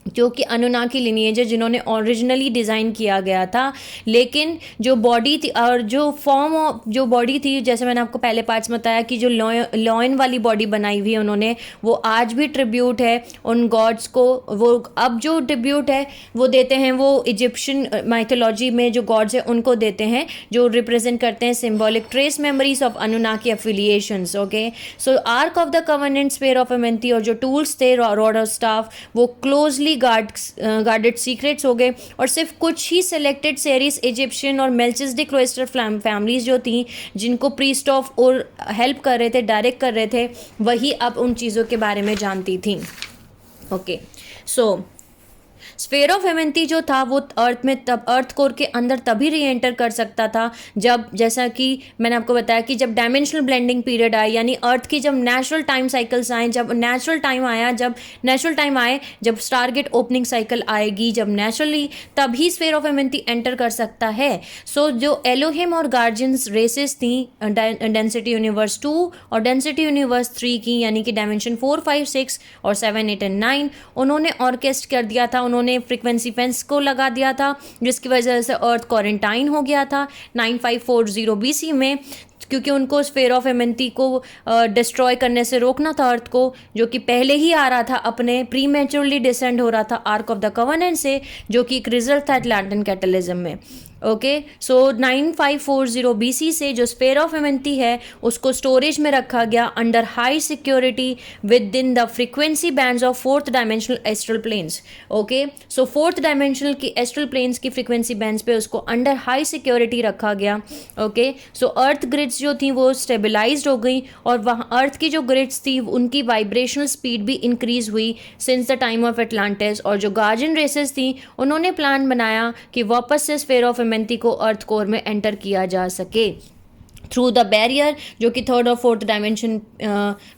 क्योंकि अनुनाकी लिनिएज है जिन्होंने ओरिजिनली डिज़ाइन किया गया था। लेकिन जो बॉडी थी और जो फॉर्म ऑफ जो बॉडी थी, जैसे मैंने आपको पहले पार्ट्स बताया कि जो लॉयन वाली बॉडी बनाई हुई है उन्होंने, वो आज भी ट्रिब्यूट है उन गॉड्स को। वो अब जो ट्रिब्यूट है वो देते हैं वो इजिप्शियन माइथोलॉजी में जो गॉड्स हैं उनको देते हैं जो रिप्रेजेंट करते हैं symbolic trace memories of Anunnaki affiliations, okay. So arc of the covenant, sphere of Amenti और जो टूल्स थे रॉड और स्टाफ वो क्लोजली गार्डेड सीक्रेट्स हो गए और सिर्फ कुछ ही सिलेक्टेड सेरिस इजिप्शियन और मेल्चिसडिक क्लोइस्टर फैमिलीज जो थी जिनको प्रीस्ट ऑफ और हेल्प कर रहे थे, डायरेक्ट कर रहे थे, वही अब उन चीज़ों के बारे में जानती थी, ओके। स्फेयर ऑफ हेमंती जो था वो अर्थ में तब अर्थ कोर के अंदर तभी री एंटर कर सकता था जब, जैसा कि मैंने आपको बताया कि जब डायमेंशनल ब्लेंडिंग पीरियड आए, यानी अर्थ की जब नेचुरल टाइम साइकिल्स आए, जब नेचुरल टाइम आए, जब स्टारगेट ओपनिंग साइकिल आएगी, जब नेचुरली, तभी स्फेयर ऑफ हेमंती एंटर कर सकता है। सो जो एलोहिम और गार्जियंस रेसेस थी डेंसिटी यूनिवर्स 2 और डेंसिटी यूनिवर्स 3 की, यानी कि डायमेंशन 4, 5, 6 और 7, 8 एंड 9, उन्होंने ऑर्केस्ट कर दिया था, उन्होंने फ्रीक्वेंसी फेंस को लगा दिया था, जिसकी वजह से अर्थ क्वारंटाइन हो गया था 9540 BC में, क्योंकि उनको स्फेयर ऑफ हेमंती को डिस्ट्रॉय करने से रोकना था अर्थ को, जो कि पहले ही आ रहा था, अपने प्रीमेच्योरली डिसेंड हो रहा था आर्क ऑफ द कवनेंट से, जो कि एक रिजल्ट था अटलांटिन कैटलिज्म में। ओके, सो 9540 BC से जो स्फेयर ऑफ हेमंती है उसको स्टोरेज में रखा गया under high security within the frequency bands of fourth dimensional astral planes. Okay, so fourth dimensional की एस्ट्रल प्लेन्स की फ्रीक्वेंसी बैंड्स पे उसको अंडर हाई सिक्योरिटी रखा गया। ओके, सो अर्थ ग्रिड्स जो थी वो स्टेबलाइज्ड हो गई, और वहाँ अर्थ की जो ग्रिड्स थी उनकी वाइब्रेशनल स्पीड भी इंक्रीज हुई since the time of Atlantis. और जो गार्जियन रेसेस थी उन्होंने प्लान बनाया कि वापस से स्फेयर ऑफ हेमंती को अर्थ कोर में एंटर किया जा सके थ्रू द बैरियर, जो कि थर्ड और फोर्थ डायमेंशन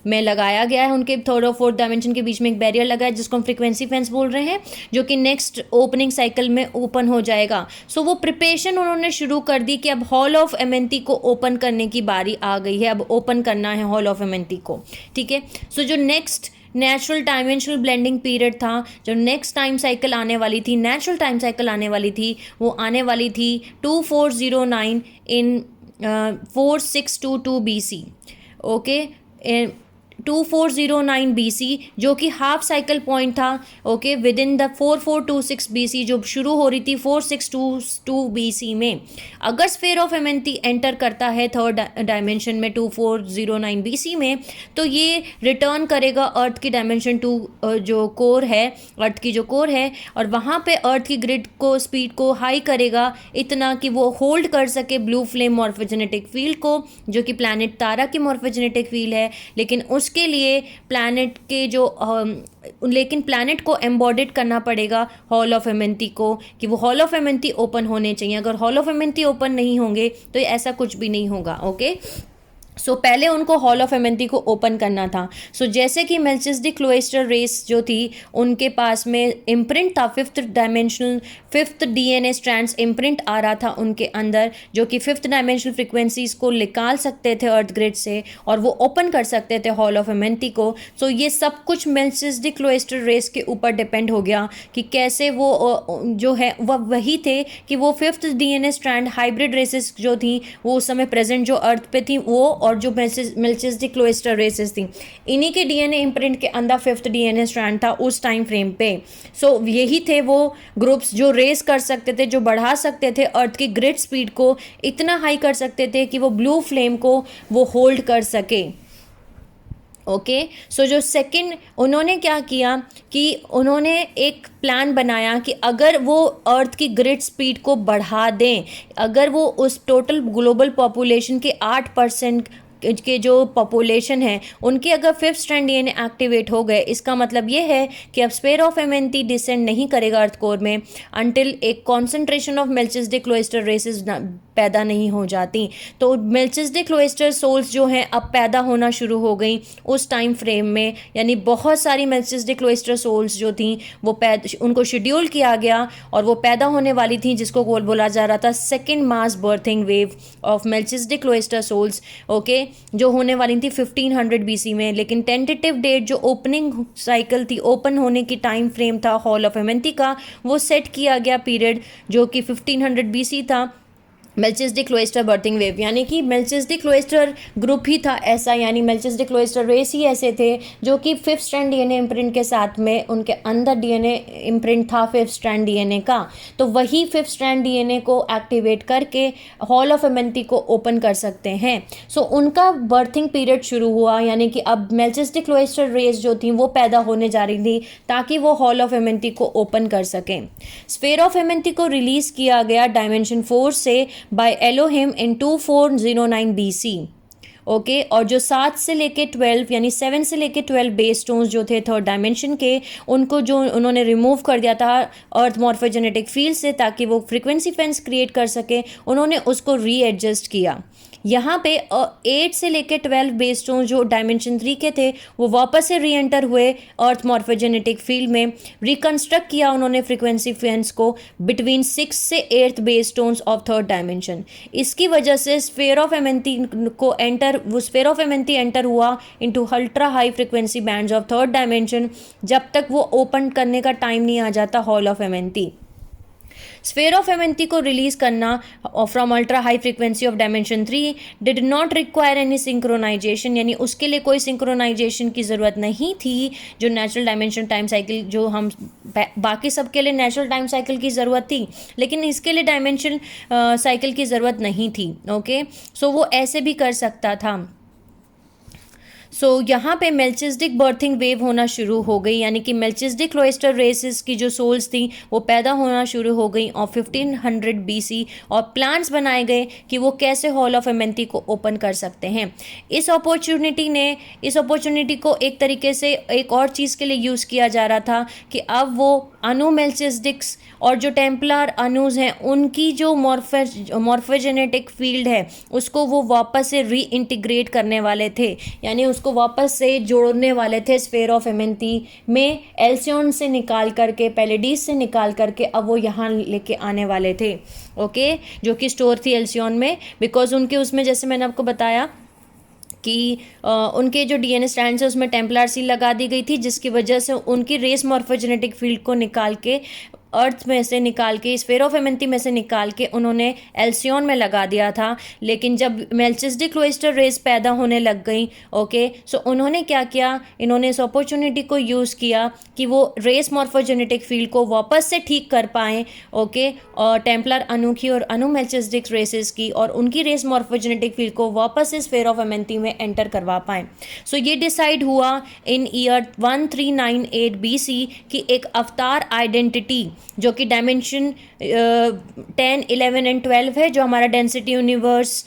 में लगाया गया है। उनके थर्ड और फोर्थ डायमेंशन के बीच में एक बैरियर लगा है जिसको हम फ्रीक्वेंसी फेंस बोल रहे हैं, जो कि नेक्स्ट ओपनिंग साइकिल में ओपन हो जाएगा। सो वो प्रिपरेशन उन्होंने शुरू कर दी कि अब हॉल ऑफ हेमंती को ओपन करने की बारी आ गई है, अब ओपन करना है हॉल ऑफ हेमंती को। ठीक है, सो जो next natural dimensional blending period था, जो नेक्स्ट टाइम साइकिल आने वाली थी, नेचुरल टाइम साइकिल आने वाली थी, वो आने वाली थी 2409 इन 4622 BC। ओके, 2409 BC, जो कि हाफ साइकिल पॉइंट था। Okay, with in the 4426 BC, जो शुरू हो रही थी 4622 BC में। अगर स्फेयर ऑफ हेमंती एंटर करता है थर्ड डायमेंशन में 2409 BC में, तो ये रिटर्न करेगा अर्थ की डायमेंशन 2 जो कोर है, अर्थ की जो कोर है, और वहाँ पे अर्थ की ग्रिड को स्पीड को हाई करेगा इतना कि वो होल्ड कर सके ब्लू फ्लेम मॉर्फोजेनेटिक फील्ड को, जो कि प्लैनेट तारा की मॉर्फोजेनेटिक फील्ड है। लेकिन उसके लिए प्लैनेट के जो लेकिन प्लैनेट को एम्बॉडिड करना पड़ेगा हॉल ऑफ हेमंती को, कि वो हॉल ऑफ हेमंती ओपन होने चाहिए। अगर हॉल ऑफ हेमंती ओपन नहीं होंगे तो ऐसा कुछ भी नहीं होगा। ओके, सो पहले उनको हॉल ऑफ हेमंती को ओपन करना था। सो जैसे कि मेल्चिसडिक क्लोइस्टर रेस जो थी उनके पास में इम्प्रिंट था, फिफ्थ DNA स्ट्रैंड्स इम्प्रिंट आ रहा था उनके अंदर, जो कि फिफ्थ डायमेंशनल फ्रिक्वेंसीज को निकाल सकते थे अर्थ ग्रिड से, और वो ओपन कर सकते थे हॉल ऑफ हेमंती को। सो ये सब कुछ मेल्चिसडिक क्लोइस्टर रेस के ऊपर डिपेंड हो गया कि कैसे वो जो है वह वही थे कि वो fifth DNA strand hybrid races जो थी वो उस समय प्रेजेंट जो अर्थ पे थी वो, और जो मेल्चिसडिक क्लोइस्टर रेसेस थी, इन्हीं के DNA इम्प्रिंट के अंदर फिफ्थ DNA स्ट्रैंड था उस टाइम फ्रेम पे। सो यही थे वो ग्रुप्स जो रेस कर सकते थे, जो बढ़ा सकते थे अर्थ की ग्रिड स्पीड को, इतना हाई कर सकते थे कि वो ब्लू फ्लेम को वो होल्ड कर सके। ओके, सो जो सेकंड उन्होंने क्या किया कि उन्होंने एक प्लान बनाया कि अगर वो अर्थ की ग्रिड स्पीड को बढ़ा दें, अगर वो उस टोटल ग्लोबल पॉपुलेशन के 8% के जो पॉपुलेशन है उनके अगर फिफ्थ स्ट्रैंड DNA एक्टिवेट हो गए, इसका मतलब ये है कि अब स्फेयर ऑफ हेमंती डिसेंड नहीं करेगा अर्थ कोर में अंटिल एक कॉन्सेंट्रेशन ऑफ मेल्चिसडिक क्लोइस्टर रेसेस पैदा नहीं हो जाती। तो मेल्चिसडिक क्लोइस्टर सोल्स जो हैं अब पैदा होना शुरू हो गई उस टाइम फ्रेम में, यानी बहुत सारी मेल्चिसडिक क्लोइस्टर सोल्स जो थी वो उनको शेड्यूल किया गया और वो पैदा होने वाली थी, जिसको बोला जा रहा था second mass birthing wave of Melchizedek cloister souls. Okay, जो होने वाली थी 1500 BC में। लेकिन टेंटेटिव डेट जो ओपनिंग साइकिल थी, ओपन होने की टाइम फ्रेम था हॉल ऑफ हेमंती का, वो सेट किया गया पीरियड जो कि 1500 BC था, मेल्चिसडिक क्लोइस्टर बर्थिंग वेव। यानी कि मेल्चिसडिक क्लोइस्टर ग्रुप ही था ऐसा, यानी मेल्चिसडिक क्लोइस्टर रेस ही ऐसे थे जो कि फिफ्थ स्ट्रैंड DNA इम्प्रिंट के साथ में उनके अंदर DNA इम्प्रिंट था फिफ्थ स्ट्रैंड DNA का, तो वही फिफ्थ स्ट्रैंड DNA को एक्टिवेट करके हॉल ऑफ हेमंती को ओपन कर सकते हैं। सो उनका बर्थिंग पीरियड शुरू हुआ, यानी कि अब मेल्चिसडिक क्लोइस्टर रेस जो थी वो पैदा होने जा रही थी ताकि वो हॉल ऑफ हेमंती को ओपन कर सकें। स्फेयर ऑफ हेमंती को रिलीज किया गया डायमेंशन 4 से by Elohim in 2409 BC। Okay. और जो 7 से लेके 12 यानी 7 से लेके 12 बेस स्टोन्स जो थे थर्ड डायमेंशन के, उनको जो उन्होंने रिमूव कर दिया था अर्थ मॉर्फोजेनेटिक फील्ड से ताकि वो फ्रीक्वेंसी फेंस क्रिएट कर सके, उन्होंने उसको रीएडजस्ट किया। यहाँ पे 8 से लेके 12 बेस स्टोन जो डायमेंशन 3 के थे वो वापस से री एंटर हुए अर्थ मॉर्फोजेनेटिक फील्ड में। रिकंस्ट्रक्ट किया उन्होंने फ्रीक्वेंसी फेंस को बिटवीन 6 से 8 base stones of third dimension. इसकी वजह से स्फीयर ऑफ एमेंथी को वो स्फीयर ऑफ एमेंथी एंटर हुआ into ultra high frequency bands of third dimension, जब तक वो ओपन करने का टाइम नहीं आ जाता hall of Amenti. Sphere of Amenti को रिलीज करना from ultra high frequency of dimension 3 did not require any synchronization, यानी उसके लिए कोई सिंक्रोनाइजेशन की ज़रूरत नहीं थी। जो नेचुरल डायमेंशन टाइम साइकिल जो हम बाकी सब के लिए नेचुरल टाइम साइकिल की ज़रूरत थी, लेकिन इसके लिए डायमेंशन साइकिल की ज़रूरत नहीं थी। ओके, सो वो ऐसे भी कर सकता था। यहाँ पे मेल्चिज्डिक बर्थिंग वेव होना शुरू हो गई, यानी कि मेल्चिज्डिक क्लोइस्टर रेसेस की जो सोल्स थी वो पैदा होना शुरू हो गई और 1500 BC, और प्लान्स बनाए गए कि वो कैसे हॉल ऑफ एमेंथी को ओपन कर सकते हैं। इस अपॉर्चुनिटी को एक तरीके से एक और चीज़ के लिए यूज़ किया जा रहा था कि अब वो अनु मेल्चिज्डिक्स और जो टेम्पलर अनुज हैं उनकी जो मॉर्फोजेनेटिक फील्ड है उसको वो वापस से री इंटीग्रेट करने वाले थे, यानी उसको वापस से जोड़ने वाले थे स्फीयर ऑफ एमेंथी में। एल्सियन से निकाल करके, पैलेडीज से निकाल करके अब वो यहाँ लेके आने वाले थे। ओके, जो कि स्टोर थी एल्सियन में, बिकॉज उनके उसमें जैसे मैंने आपको बताया कि उनके जो डीएनए स्ट्रैंड्स है उसमें टेम्पलर सील लगा दी गई थी, जिसकी वजह से उनकी रेस मॉर्फोजेनेटिक फील्ड को निकाल के अर्थ में से निकाल के, स्फीयर ऑफ एमेंथी में से निकाल के उन्होंने एल्सियन में लगा दिया था। लेकिन जब मेल्चिज्डिक क्लोइस्टर रेस पैदा होने लग गई, ओके, सो उन्होंने क्या किया, इन्होंने इस अपॉर्चुनिटी को यूज़ किया कि वो रेस मॉर्फोजेनेटिक फील्ड को वापस से ठीक कर पाएँ। ओके, और टेम्पलर अनु की और अनु मेल्चिज्डिक रेसेस की और उनकी रेस मॉर्फोजेनेटिक फील्ड को वापस से स्फीयर ऑफ एमेंथी में एंटर करवा पाएँ। सो ये डिसाइड हुआ इन ईयर 1398 BC कि एक अवतार आइडेंटिटी जो कि डायमेंशन 10, 11 एंड 12 है, जो हमारा डेंसिटी यूनिवर्स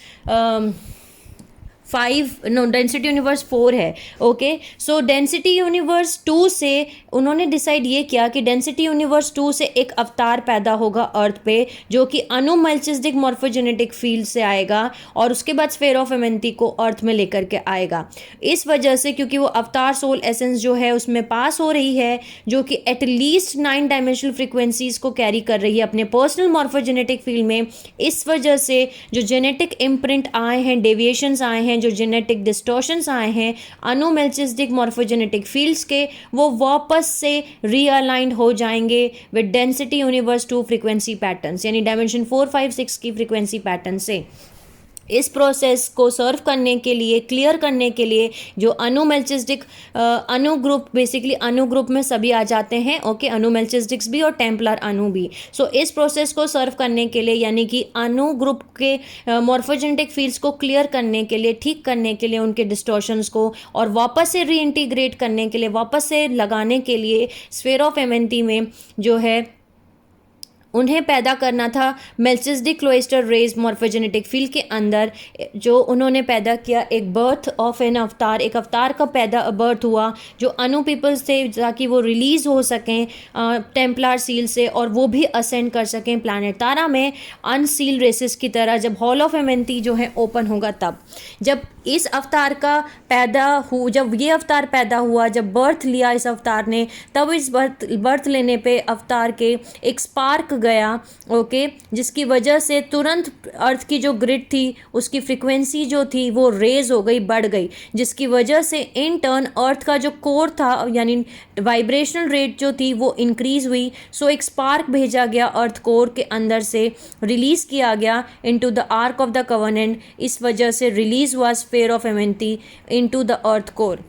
डेंसिटी यूनिवर्स 4 है। ओके, सो डेंसिटी यूनिवर्स 2 से उन्होंने डिसाइड ये किया कि डेंसिटी यूनिवर्स 2 से एक अवतार पैदा होगा अर्थ पे, जो कि अनु मेल्चिज्डिक मॉर्फोजेनेटिक फील्ड से आएगा और उसके बाद स्फीयर ऑफ एमेंथी को अर्थ में लेकर के आएगा। इस वजह से क्योंकि वो अवतार सोल एसेंस जो है उसमें पास हो रही है, जो कि एटलीस्ट 9 डायमेंशनल फ्रिक्वेंसीज को कैरी कर रही है अपने पर्सनल मॉर्फोजेनेटिक फील्ड में, इस वजह से जो जेनेटिक इम्प्रिंट आए हैं, डेविएशंस आए हैं, जो जेनेटिक डिस्टॉर्शंस आए हैं अनु मेल्चिज्डिक मॉर्फोजेनेटिक फील्ड्स के, वो वापस से रीअलाइंड हो जाएंगे with density universe 2 frequency patterns, यानी डायमेंशन 4, 5, 6 की फ्रीक्वेंसी पैटर्न से। इस प्रोसेस को सर्व करने के लिए, क्लियर करने के लिए, जो अनु मेल्चिज्डिक अनु ग्रुप, बेसिकली अनु ग्रुप में सभी आ जाते हैं। ओके, अनु मेल्चिज्डिक्स भी और टेम्पलर अनु भी। सो इस प्रोसेस को सर्व करने के लिए, यानी कि अनु ग्रुप के मॉर्फोजेनेटिक फील्ड्स को क्लियर करने के लिए, ठीक करने के लिए उनके डिस्टॉर्शंस को, और वापस से रीइंटीग्रेट करने के लिए, वापस से लगाने के लिए स्फीयर ऑफ एमेंथी में जो है उन्हें पैदा करना था मेल्चिज्डिक क्लोइस्टर रेज मॉर्फोजेनेटिक फील्ड के अंदर, जो उन्होंने पैदा किया एक बर्थ ऑफ एन अवतार, एक अवतार का बर्थ हुआ जो अनु पीपल्स थे, ताकि वो रिलीज हो सकें टेम्पलर सील से और वो भी असेंड कर सकें प्लैनेट तारा में अनसील रेसेस की तरह, जब हॉल ऑफ एमेंथी जो है ओपन होगा तब। जब इस अवतार का जब ये अवतार पैदा हुआ, जब बर्थ लिया इस अवतार ने, तब इस बर्थ लेने पे अवतार के एक स्पार्क गया। ओके, जिसकी वजह से तुरंत अर्थ की जो ग्रिड थी उसकी फ्रीक्वेंसी जो थी वो रेज हो गई, बढ़ गई, जिसकी वजह से इन टर्न अर्थ का जो कोर था, यानी वाइब्रेशनल रेट जो थी वो इंक्रीज हुई। सो एक स्पार्क भेजा गया अर्थ कोर के अंदर से, रिलीज किया गया into the arc of the covenant. इस वजह से रिलीज हुआ sphere of Amenti into the earth core.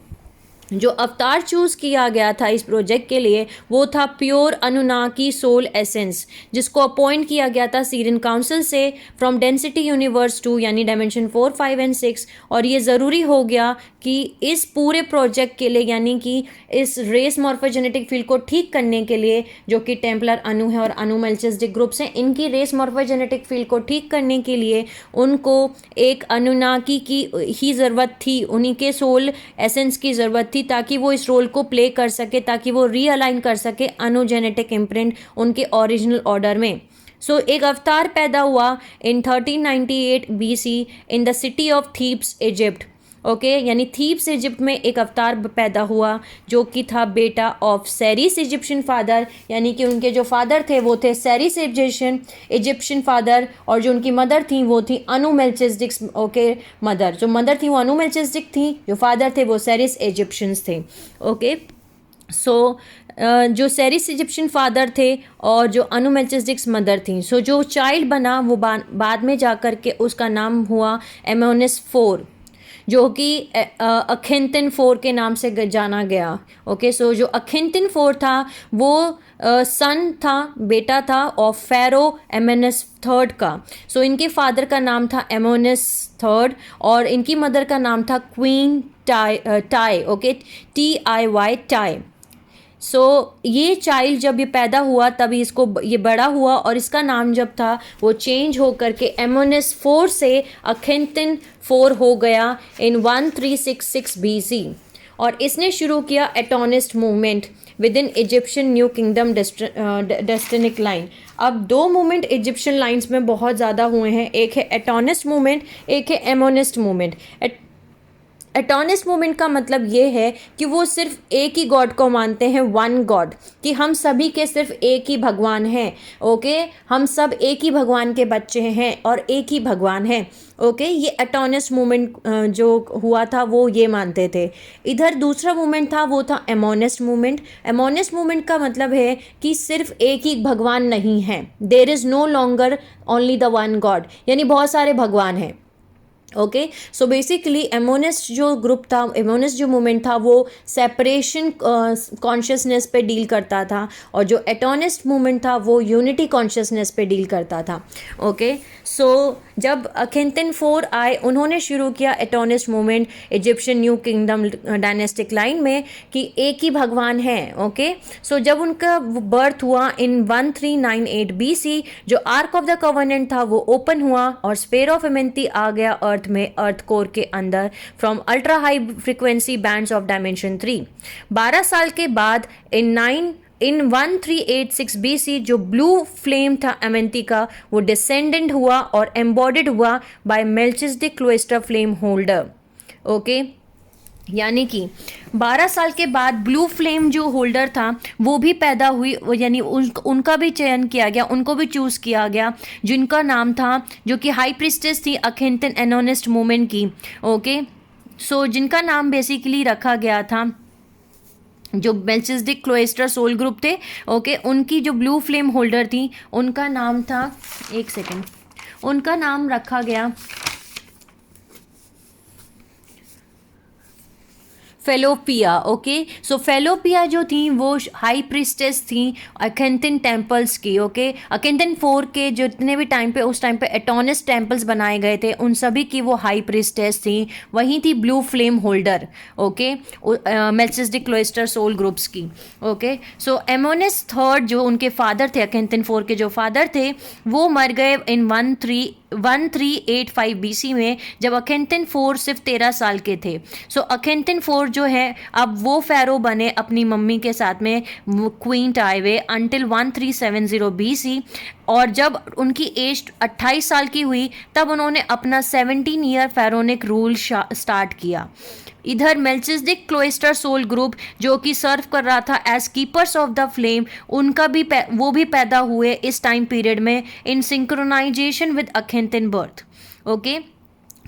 जो अवतार चूज़ किया गया था इस प्रोजेक्ट के लिए वो था प्योर अनुनाकी सोल एसेंस, जिसको अपॉइंट किया गया था सीरियन काउंसिल से फ्रॉम डेंसिटी यूनिवर्स 2 यानी डायमेंशन 4, 5 एंड 6। और ये ज़रूरी हो गया कि इस पूरे प्रोजेक्ट के लिए यानी कि इस रेस मॉर्फोजेनेटिक फील्ड को ठीक करने के लिए जो कि टेम्पलर अणु है और अणु मेल्चिज्डिक ग्रुप्स हैं, इनकी रेस मॉर्फोजेनेटिक फील्ड को ठीक करने के लिए उनको एक अनुनाकी की ही ज़रूरत थी, उन्हीं के सोल एसेंस की ज़रूरत थी ताकि वो इस रोल को प्ले कर सके, ताकि वो रीअलाइन कर सके अनुजेनेटिक इम्प्रिंट उनके ओरिजिनल ऑर्डर में। सो एक अवतार पैदा हुआ इन 1398 BC in the city of Thebes Egypt. Okay यानी थीब्स इजिप्ट में एक अवतार पैदा हुआ जो कि था बेटा ऑफ सेरिस इजिप्शियन फादर, यानी कि उनके जो फादर थे वो थे सेरिस इजिप्शियन फादर, और जो उनकी मदर थी वो थी अनु मेल्चिज्डिक। ओके मदर जो मदर थी वो अनु मेल्चिज्डिक थी, जो फादर थे वो सेरिस इजिप्शियंस थे। ओके सो जो सेरिस इजिप्शियन फादर थे और जो अनु मेल्चिज्डिक्स मदर थी, सो जो चाइल्ड बना वो बाद में जा कर के उसका नाम हुआ एमोनिस 4, जो कि अखेंतिन 4 के नाम से जाना गया। ओके सो जो अखेंतिन 4 था वो सन था, बेटा था ऑफ फेरो एमोनिस 3 का। सो इनके फादर का नाम था एमोनिस 3 और इनकी मदर का नाम था queen Tiye. Okay TIY Tiye. So ये चाइल्ड जब ये पैदा हुआ तभी इसको ये बड़ा हुआ और इसका नाम जब था वो चेंज हो करके एमोनिस 4 से अखेंतिन 4 हो गया इन 1366 BC। और इसने शुरू किया Atonist movement within Egyptian New Kingdom dynastic line. अब दो मूवमेंट इजिप्शियन लाइन्स में बहुत ज़्यादा हुए हैं, एक है एटोनिस्ट मूवमेंट, एक है एमोनिस्ट मूवमेंट। एटोनिस्ट मूवमेंट का मतलब ये है कि वो सिर्फ एक ही गॉड को मानते हैं, वन गॉड, कि हम सभी के सिर्फ एक ही भगवान हैं। ओके हम सब एक ही भगवान के बच्चे हैं और एक ही भगवान है। ओके ये एटोनिस्ट मूवमेंट जो हुआ था वो ये मानते थे। इधर दूसरा मूवमेंट था वो था एमोनिस्ट मूवमेंट। एमोनिस्ट मूवमेंट का मतलब है कि सिर्फ एक ही भगवान नहीं है, there is no longer only the one god, यानी बहुत सारे भगवान हैं। ओके सो बेसिकली एमोनिस्ट जो ग्रुप था, एमोनिस्ट जो मूवमेंट था वो सेपरेशन कॉन्शियसनेस पे डील करता था, और जो एटोनिस्ट मूवमेंट था वो यूनिटी कॉन्शियसनेस पे डील करता था। ओके सो जब अखेंतिन 4 आए उन्होंने शुरू किया Atonist movement Egyptian New Kingdom dynastic line में कि एक ही भगवान है। ओके सो जब उनका बर्थ हुआ इन 1398 BC, जो आर्क ऑफ द कवर्नेंट था वो ओपन हुआ और स्पेयर ऑफ एमेंती आ गया अर्थ में, अर्थ कोर के अंदर from ultra high frequency bands of dimension 3। 12 साल के बाद इन 1386 BC जो ब्लू फ्लेम था एमेंती का वो डिसेंडेंट हुआ और एम्बॉडिड हुआ बाय मेल्चिज्डिक क्लोइस्टर फ्लेम होल्डर। ओके यानी कि 12 साल के बाद ब्लू फ्लेम जो होल्डर था वो भी पैदा हुई, यानी उनका भी चयन किया गया, उनको भी चूज़ किया गया, जिनका नाम था, जो कि हाई प्रिस्टेस थी अखेंतिन एनोनिस्ट मूवमेंट की। ओके सो जिनका नाम बेसिकली रखा गया था, जो मेल्चिज्डिक क्लोइस्टर सोल ग्रुप थे, ओके उनकी जो ब्लू फ्लेम होल्डर थी उनका नाम था, एक सेकेंड, उनका नाम रखा गया फेलोपिया। ओके सो फेलोपिया जो थी वो हाई प्रिस्टेस थी अखेंतिन टेम्पल्स की। ओके अखेंतिन 4 के जितने भी टाइम पे उस टाइम पे एटोनिस्ट टेम्पल्स बनाए गए थे उन सभी की वो हाई प्रिस्टेस थी, वहीं थी blue flame holder. Okay Melchizedek cloister soul groups की। ओके सो एमोनिस 3 जो उनके फादर थे, अखेंतिन 4 के जो फादर थे वो मर गए इन 1385 BC में, जब अखेंतिन 4 सिर्फ 13 साल के थे। सो अखेंतिन 4 जो है अब वो फेरो बने अपनी मम्मी के साथ में क्वीन टाइवे अंटिल 1370 BC, और जब उनकी एज 28 साल की हुई तब उन्होंने अपना 17 ईयर फेरोनिक रूल स्टार्ट किया। इधर मेल्चिज्डिक क्लोइस्टर सोल ग्रुप जो कि सर्व कर रहा था as keepers of the flame, उनका भी वो भी पैदा हुए इस टाइम पीरियड में इन सिंक्रोनाइजेशन विद अखेंतिन बर्थ। ओके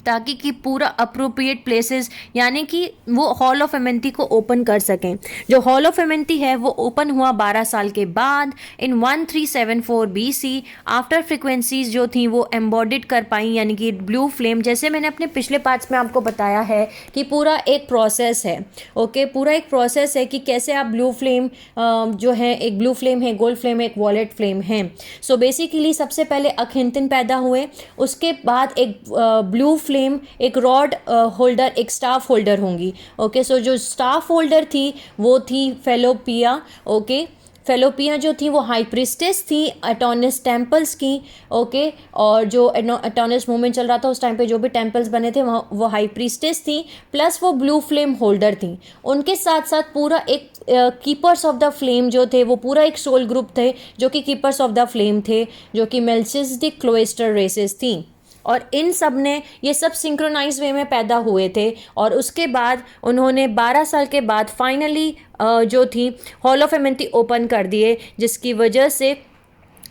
ताकि कि पूरा अप्रोप्रिएट प्लेसेस यानी कि वो हॉल ऑफ एमेंथी को ओपन कर सकें। जो हॉल ऑफ एमेंथी है वो ओपन हुआ 12 साल के बाद इन 1374 BC। आफ्टर फ्रिक्वेंसीज जो थी वो एम्बॉडिड कर पाई यानी कि ब्लू फ्लेम। जैसे मैंने अपने पिछले पार्ट्स में आपको बताया है कि पूरा एक प्रोसेस है, ओके, पूरा एक प्रोसेस है कि कैसे आप ब्लू फ्लेम जो है, एक ब्लू फ्लेम है, गोल्ड फ्लेम है, एक वॉलेट फ्लेम है। सो बेसिकली सबसे पहले अखिंतन पैदा हुए, उसके बाद एक ब्लू फ्लेम, एक रॉड होल्डर, एक स्टाफ होल्डर होंगी। ओके, सो जो स्टाफ होल्डर थी वो थी फेलोपिया। ओके, फेलोपिया जो थी वो हाई प्रिस्टेस थी एटोनिस टेम्पल्स की। ओके, और जो एटोनिस मूवमेंट चल रहा था उस टाइम पे जो भी टेम्पल्स बने थे वो हाई प्रिस्टेस थी, प्लस वो ब्लू फ्लेम होल्डर थी। उनके साथ साथ पूरा एक कीपर्स ऑफ द फ्लेम जो थे वो पूरा एक सोल ग्रुप थे जो कि कीपर्स ऑफ द फ्लेम थे, जो कि मेल्चिसडिक क्लोइस्टर रेसेस थी। और इन सब ने ये सब सिंक्रोनाइज वे में पैदा हुए थे। और उसके बाद उन्होंने 12 साल के बाद फाइनली जो थी हॉल ऑफ एमेंथी ओपन कर दिए, जिसकी वजह से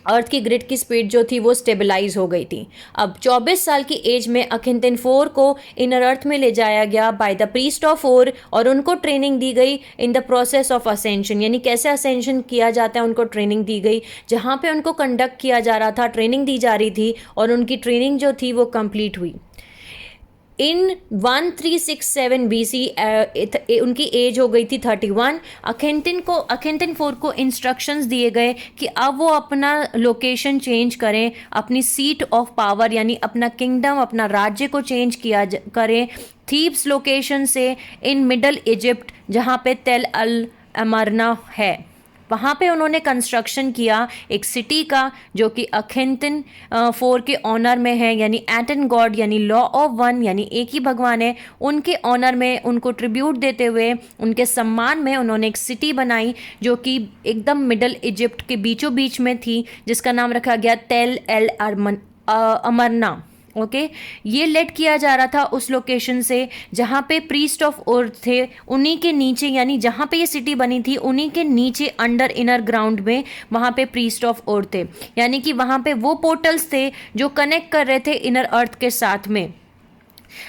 अर्थ की ग्रिड की स्पीड जो थी वो स्टेबलाइज हो गई थी। अब 24 साल की एज में अखिंतन 4 को इनर अर्थ में ले जाया गया बाय द प्रीस्ट ऑफ 4 और उनको ट्रेनिंग दी गई in the process of ascension, यानी कैसे असेंशन किया जाता है उनको ट्रेनिंग दी गई, जहाँ पे उनको कंडक्ट किया जा रहा था, ट्रेनिंग दी जा रही थी और उनकी ट्रेनिंग जो थी वो कंप्लीट हुई। इन 1367 BC उनकी एज हो गई थी 31। अखिंतन 4 को इंस्ट्रक्शंस दिए गए कि अब वो अपना लोकेशन चेंज करें, अपनी सीट ऑफ पावर यानी अपना किंगडम, अपना राज्य को चेंज करें थीब्स लोकेशन से इन मिडल इजिप्ट, जहाँ पे तेल अल अमरना है। वहाँ पे उन्होंने कंस्ट्रक्शन किया एक सिटी का जो कि अखिंतन 4 के ऑनर में है, यानी एटन गॉड यानी लॉ ऑफ वन यानी एक ही भगवान है, उनके ऑनर में, उनको ट्रिब्यूट देते हुए, उनके सम्मान में उन्होंने एक सिटी बनाई जो कि एकदम मिडल इजिप्ट के बीचों बीच में थी, जिसका नाम रखा गया तेल एल अमरना। ओके, ये लेड किया जा रहा था उस लोकेशन से जहाँ पे प्रीस्ट ऑफ ओर थे, उन्हीं के नीचे, यानी जहाँ पे ये सिटी बनी थी उन्हीं के नीचे अंडर इनर ग्राउंड में वहाँ पे प्रीस्ट ऑफ ओर थे, यानी कि वहाँ पे वो पोर्टल्स थे जो कनेक्ट कर रहे थे इनर अर्थ के साथ में।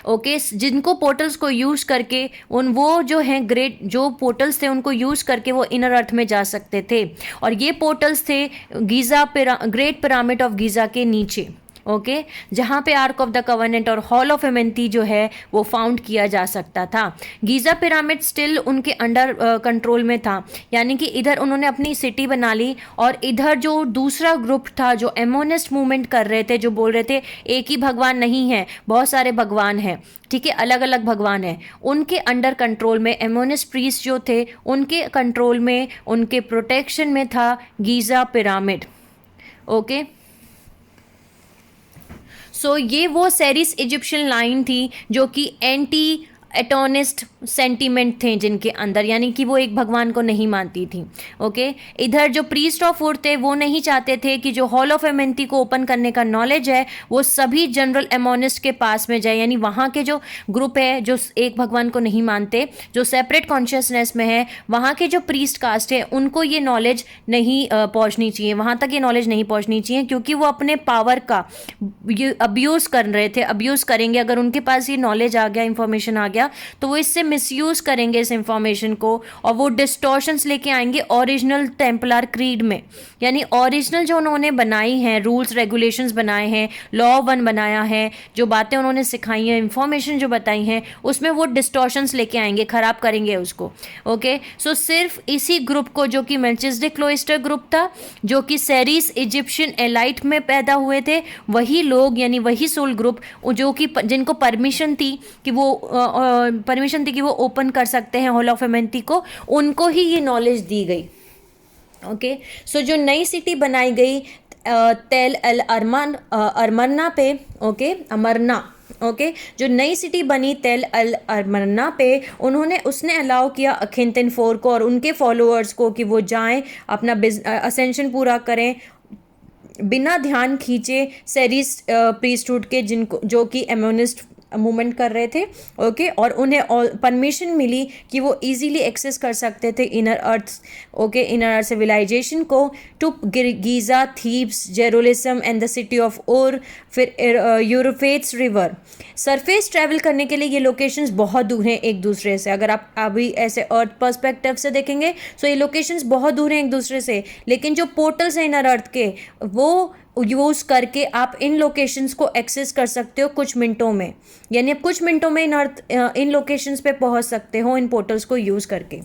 ओके, जिनको पोर्टल्स को यूज़ करके वो जो हैं ग्रेट जो पोर्टल्स थे उनको यूज़ करके वो इनर अर्थ में जा सकते थे। और ये पोर्टल्स थे ग्रेट पिरामिड ऑफ गीज़ा के नीचे। ओके, जहाँ पे आर्क ऑफ द कवर्नेंट और हॉल ऑफ एमेंथी जो है वो फाउंड किया जा सकता था। गीज़ा पिरामिड स्टिल उनके अंडर कंट्रोल में था, यानी कि इधर उन्होंने अपनी सिटी बना ली और इधर जो दूसरा ग्रुप था जो एमोनिस्ट मूवमेंट कर रहे थे, जो बोल रहे थे एक ही भगवान नहीं है, बहुत सारे भगवान हैं, ठीक है, अलग अलग भगवान हैं, उनके अंडर कंट्रोल में एमोनिस्ट प्रीस्ट जो थे उनके कंट्रोल में, उनके प्रोटेक्शन में था गीज़ा पिरामिड। ओके, सो ये वो सेरिस इजिप्शियन लाइन थी जो कि एंटी एटोनिस्ट सेंटीमेंट थे जिनके अंदर, यानी कि वो एक भगवान को नहीं मानती थी। ओके, इधर जो प्रीस्ट ऑफ वुड थे वो नहीं चाहते थे कि जो हॉल ऑफ एमेंथी को ओपन करने का नॉलेज है वो सभी जनरल एमोनिस्ट के पास में जाए, यानी वहाँ के जो ग्रुप है जो एक भगवान को नहीं मानते, जो सेपरेट कॉन्शियसनेस में है, वहाँ के जो प्रीस्ट कास्ट है उनको ये नॉलेज नहीं पहुँचनी चाहिए, वहाँ तक ये नॉलेज नहीं पहुँचनी चाहिए, क्योंकि वो अपने पावर का अब्यूज़ कर रहे थे, अब्यूज़ करेंगे। अगर उनके पास ये नॉलेज आ गया, इंफॉर्मेशन आ गया, तो वो इससे मिसयूज करेंगे इस इंफॉर्मेशन को और वो डिस्टॉर्शंस लेके आएंगे ओरिजिनल टेम्पलर क्रीड में, यानी ओरिजिनल जो उन्होंने बनाई हैं, रूल्स रेगुलेशंस बनाए हैं, लॉ वन बनाया है, जो बातें उन्होंने सिखाई हैं, इंफॉर्मेशन जो बताई हैं, उसमें वो डिस्टॉर्शंस लेके आएंगे, खराब करेंगे उसको। ओके, सो सिर्फ इसी ग्रुप को, जो कि मेल्चिसडिक क्लोइस्टर ग्रुप था, जो कि सेरिस इजिप्शियन एलाइट में पैदा हुए थे, वही लोग, यानी वही सोल ग्रुप जो कि जिनको परमिशन थी कि वो ओपन कर सकते हैं हॉल ऑफ एमेंथी को, उनको ही ये नॉलेज दी गई। ओके, सो जो नई सिटी बनाई गई तेल अल अमरना पे, ओके, अमरना, ओके, जो नई सिटी बनी तेल अल अमरना पे, उसने अलाउ किया अखिंतन 4 को और उनके फॉलोअर्स को कि वो जाएं, अपना असेंशन पूरा करें बिना ध्यान खींचे सेरिस प्रीस्टहुड के, जो कि एमोनिस्ट मूवमेंट कर रहे थे, ओके, और उन्हें परमिशन मिली कि वो इजीली एक्सेस कर सकते थे inner earth, okay, inner earth civilization को, to Giza, Thebes, Jerusalem and the city of Ur, फिर यूरोफेट्स रिवर। सरफेस ट्रैवल करने के लिए ये लोकेशंस बहुत दूर हैं एक दूसरे से। अगर आप अभी ऐसे अर्थ पर्सपेक्टिव से देखेंगे तो ये लोकेशंस बहुत दूर हैं एक दूसरे से, लेकिन जो पोर्टल्स हैं इनर अर्थ के, वो यूज़ करके आप इन लोकेशंस को एक्सेस कर सकते हो कुछ मिनटों में, यानी आप कुछ मिनटों में इन लोकेशंस पे पहुंच सकते हो इन पोर्टल्स को यूज़ करके।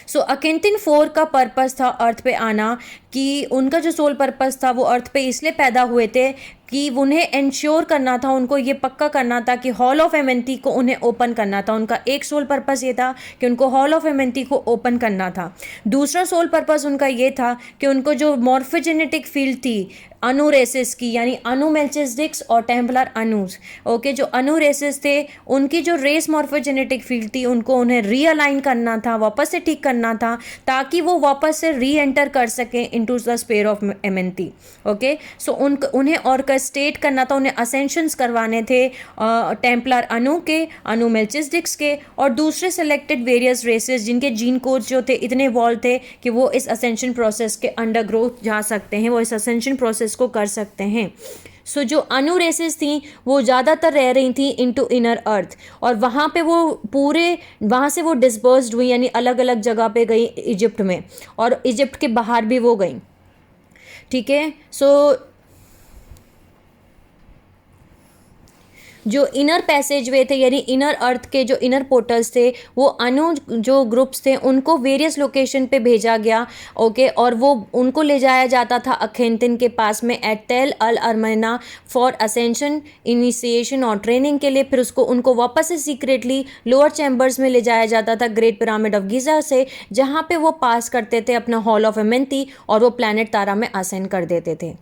सो अकेंटिन 4 का पर्पस था अर्थ पे आना, कि उनका जो सोल पर्पस था वो अर्थ पे इसलिए पैदा हुए थे कि उन्हें इंश्योर करना था, उनको ये पक्का करना था कि हॉल ऑफ एमेंथी को उन्हें ओपन करना था। उनका एक सोल पर्पस ये था कि उनको हॉल ऑफ एमेंथी को ओपन करना था। दूसरा सोल पर्पस उनका ये था कि उनको जो मॉर्फोजेनेटिक फील्ड थी अनु रेसेस की, यानी अनु मेल्चिसडिक्स और टेम्पलर अनुस, ओके, जो अनु रेसेस थे उनकी जो रेस मॉर्फोजेनेटिक फील्ड थी उनको उन्हें रीअलाइन करना था, वापस से ठीक करना था, ताकि वो वापस से री एंटर कर सकें into the sphere of Amenti, okay. So उन्हें ऑर्केस्ट्रेट करना था, उन्हें असेंशंस करवाने थे टेम्पलर अनु के, अनु मेल्चिसडिक्स के और दूसरे सेलेक्टेड वेरियस रेसेस जिनके जीन कोड्स जो थे इतने वॉल्व थे कि वो इस असेंशन प्रोसेस के अंडर ग्रोथ जा सकते हैं, वो इस असेंशन प्रोसेस को कर सकते हैं। सो जो अनु रेसेस थी वो ज़्यादातर रह रही थी इनटू इनर अर्थ, और वहाँ पे वो वहाँ से वो डिस्पर्स्ड हुई, यानी अलग अलग जगह पे गई इजिप्ट में, और इजिप्ट के बाहर भी वो गई, ठीक है। सो जो इनर पैसेज वे थे, यानी इनर अर्थ के जो इनर पोर्टल्स थे, वो अनु जो ग्रुप्स थे उनको वेरियस लोकेशन पे भेजा गया, ओके, और वो उनको ले जाया जाता था अखेंतिन के पास में at Tell el Amarna for ascension, initiation और ट्रेनिंग के लिए। फिर उनको वापस से सीक्रेटली लोअर चैम्बर्स में ले जाया जाता था ग्रेट पिरामिड ऑफ गीज़ा से, जहाँ पे वो पास करते थे अपना हॉल ऑफ एमेंथी और वो प्लैनेट तारा में असेंड कर देते थे।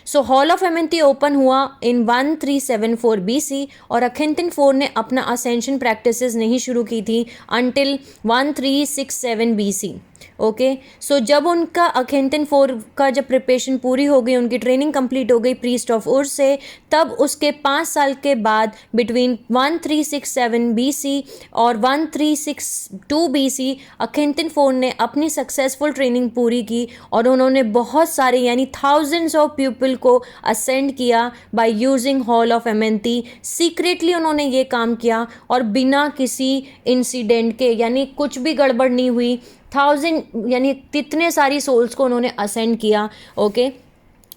सो हॉल ऑफ एमेंथी ओपन हुआ इन 1374 BC, और अखेंतिन 4 ने अपना असेंशन प्रैक्टिसेस नहीं शुरू की थी अंटिल 1367 BC, ओके। सो जब उनका अखेंतिन 4 का जब प्रिपरेशन पूरी हो गई, उनकी ट्रेनिंग कंप्लीट हो गई प्रीस्ट ऑफ उर से, तब उसके 5 साल के बाद बिटवीन 1367 BC और 1362 BC अखेंतिन 4 ने अपनी सक्सेसफुल ट्रेनिंग पूरी की, और उन्होंने बहुत सारे यानी थाउजेंड्स ऑफ पीपल को असेंड किया by using hall of Amenti. Secretly उन्होंने ये काम किया और बिना किसी इंसिडेंट के, यानी कुछ भी गड़बड़ नहीं हुई, 1000 यानी कितने सारी सोल्स को उन्होंने असेंड किया, ओके।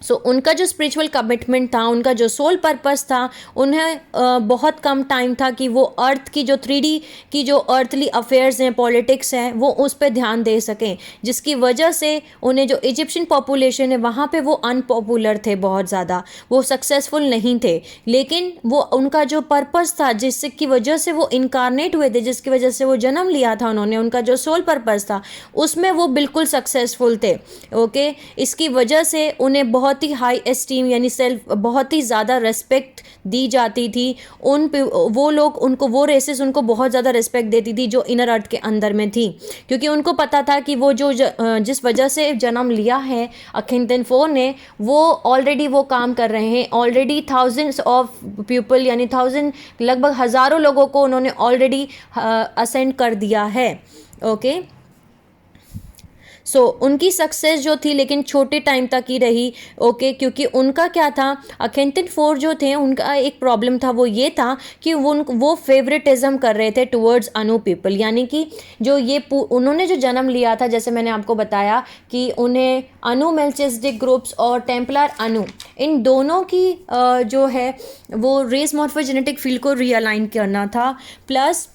सो उनका जो स्पिरिचुअल कमिटमेंट था, उनका जो सोल पर्पस था, उन्हें बहुत कम टाइम था कि वो अर्थ की जो 3D की जो अर्थली अफेयर्स हैं, पॉलिटिक्स हैं, वो उस पर ध्यान दे सकें, जिसकी वजह से उन्हें जो इजिप्शियन पॉपुलेशन है वहाँ पे वो अनपॉपुलर थे बहुत ज़्यादा, वो सक्सेसफुल नहीं थे। लेकिन वो उनका जो पर्पस था जिसकी वजह से वो इनकारनेट हुए थे, जिसकी वजह से वो जन्म लिया था उन्होंने, उनका जो सोल पर्पस था उसमें वो बिल्कुल सक्सेसफुल थे, ओके। इसकी वजह से उन्हें बहुत ही हाई एस्टीम यानी सेल्फ बहुत ही ज़्यादा रेस्पेक्ट दी जाती थी। वो लोग उनको, वो रेसेस उनको बहुत ज़्यादा रिस्पेक्ट देती थी जो इनर अर्थ के अंदर में थी, क्योंकि उनको पता था कि वो जो जिस वजह से जन्म लिया है अखेंतिन 4 ने, वो ऑलरेडी वो काम कर रहे हैं। ऑलरेडी थाउजेंड्स ऑफ पीपल यानी लगभग हज़ारों लोगों को उन्होंने ऑलरेडी असेंड कर दिया है, ओके। सो उनकी सक्सेस जो थी लेकिन छोटे टाइम तक ही रही, ओके, क्योंकि उनका क्या था, अखेंतिन 4 जो थे उनका एक प्रॉब्लम था, वो ये था कि वो फेवरेटिज्म कर रहे थे टुवर्ड्स अनु पीपल, यानी कि जो ये उन्होंने जो जन्म लिया था, जैसे मैंने आपको बताया कि उन्हें अनु मेल्चिसडिक ग्रुप्स और टेम्पलर अनु, इन दोनों की जो है वो रेस मॉर्फोजेनेटिक फील्ड को रीअलाइन करना था, प्लस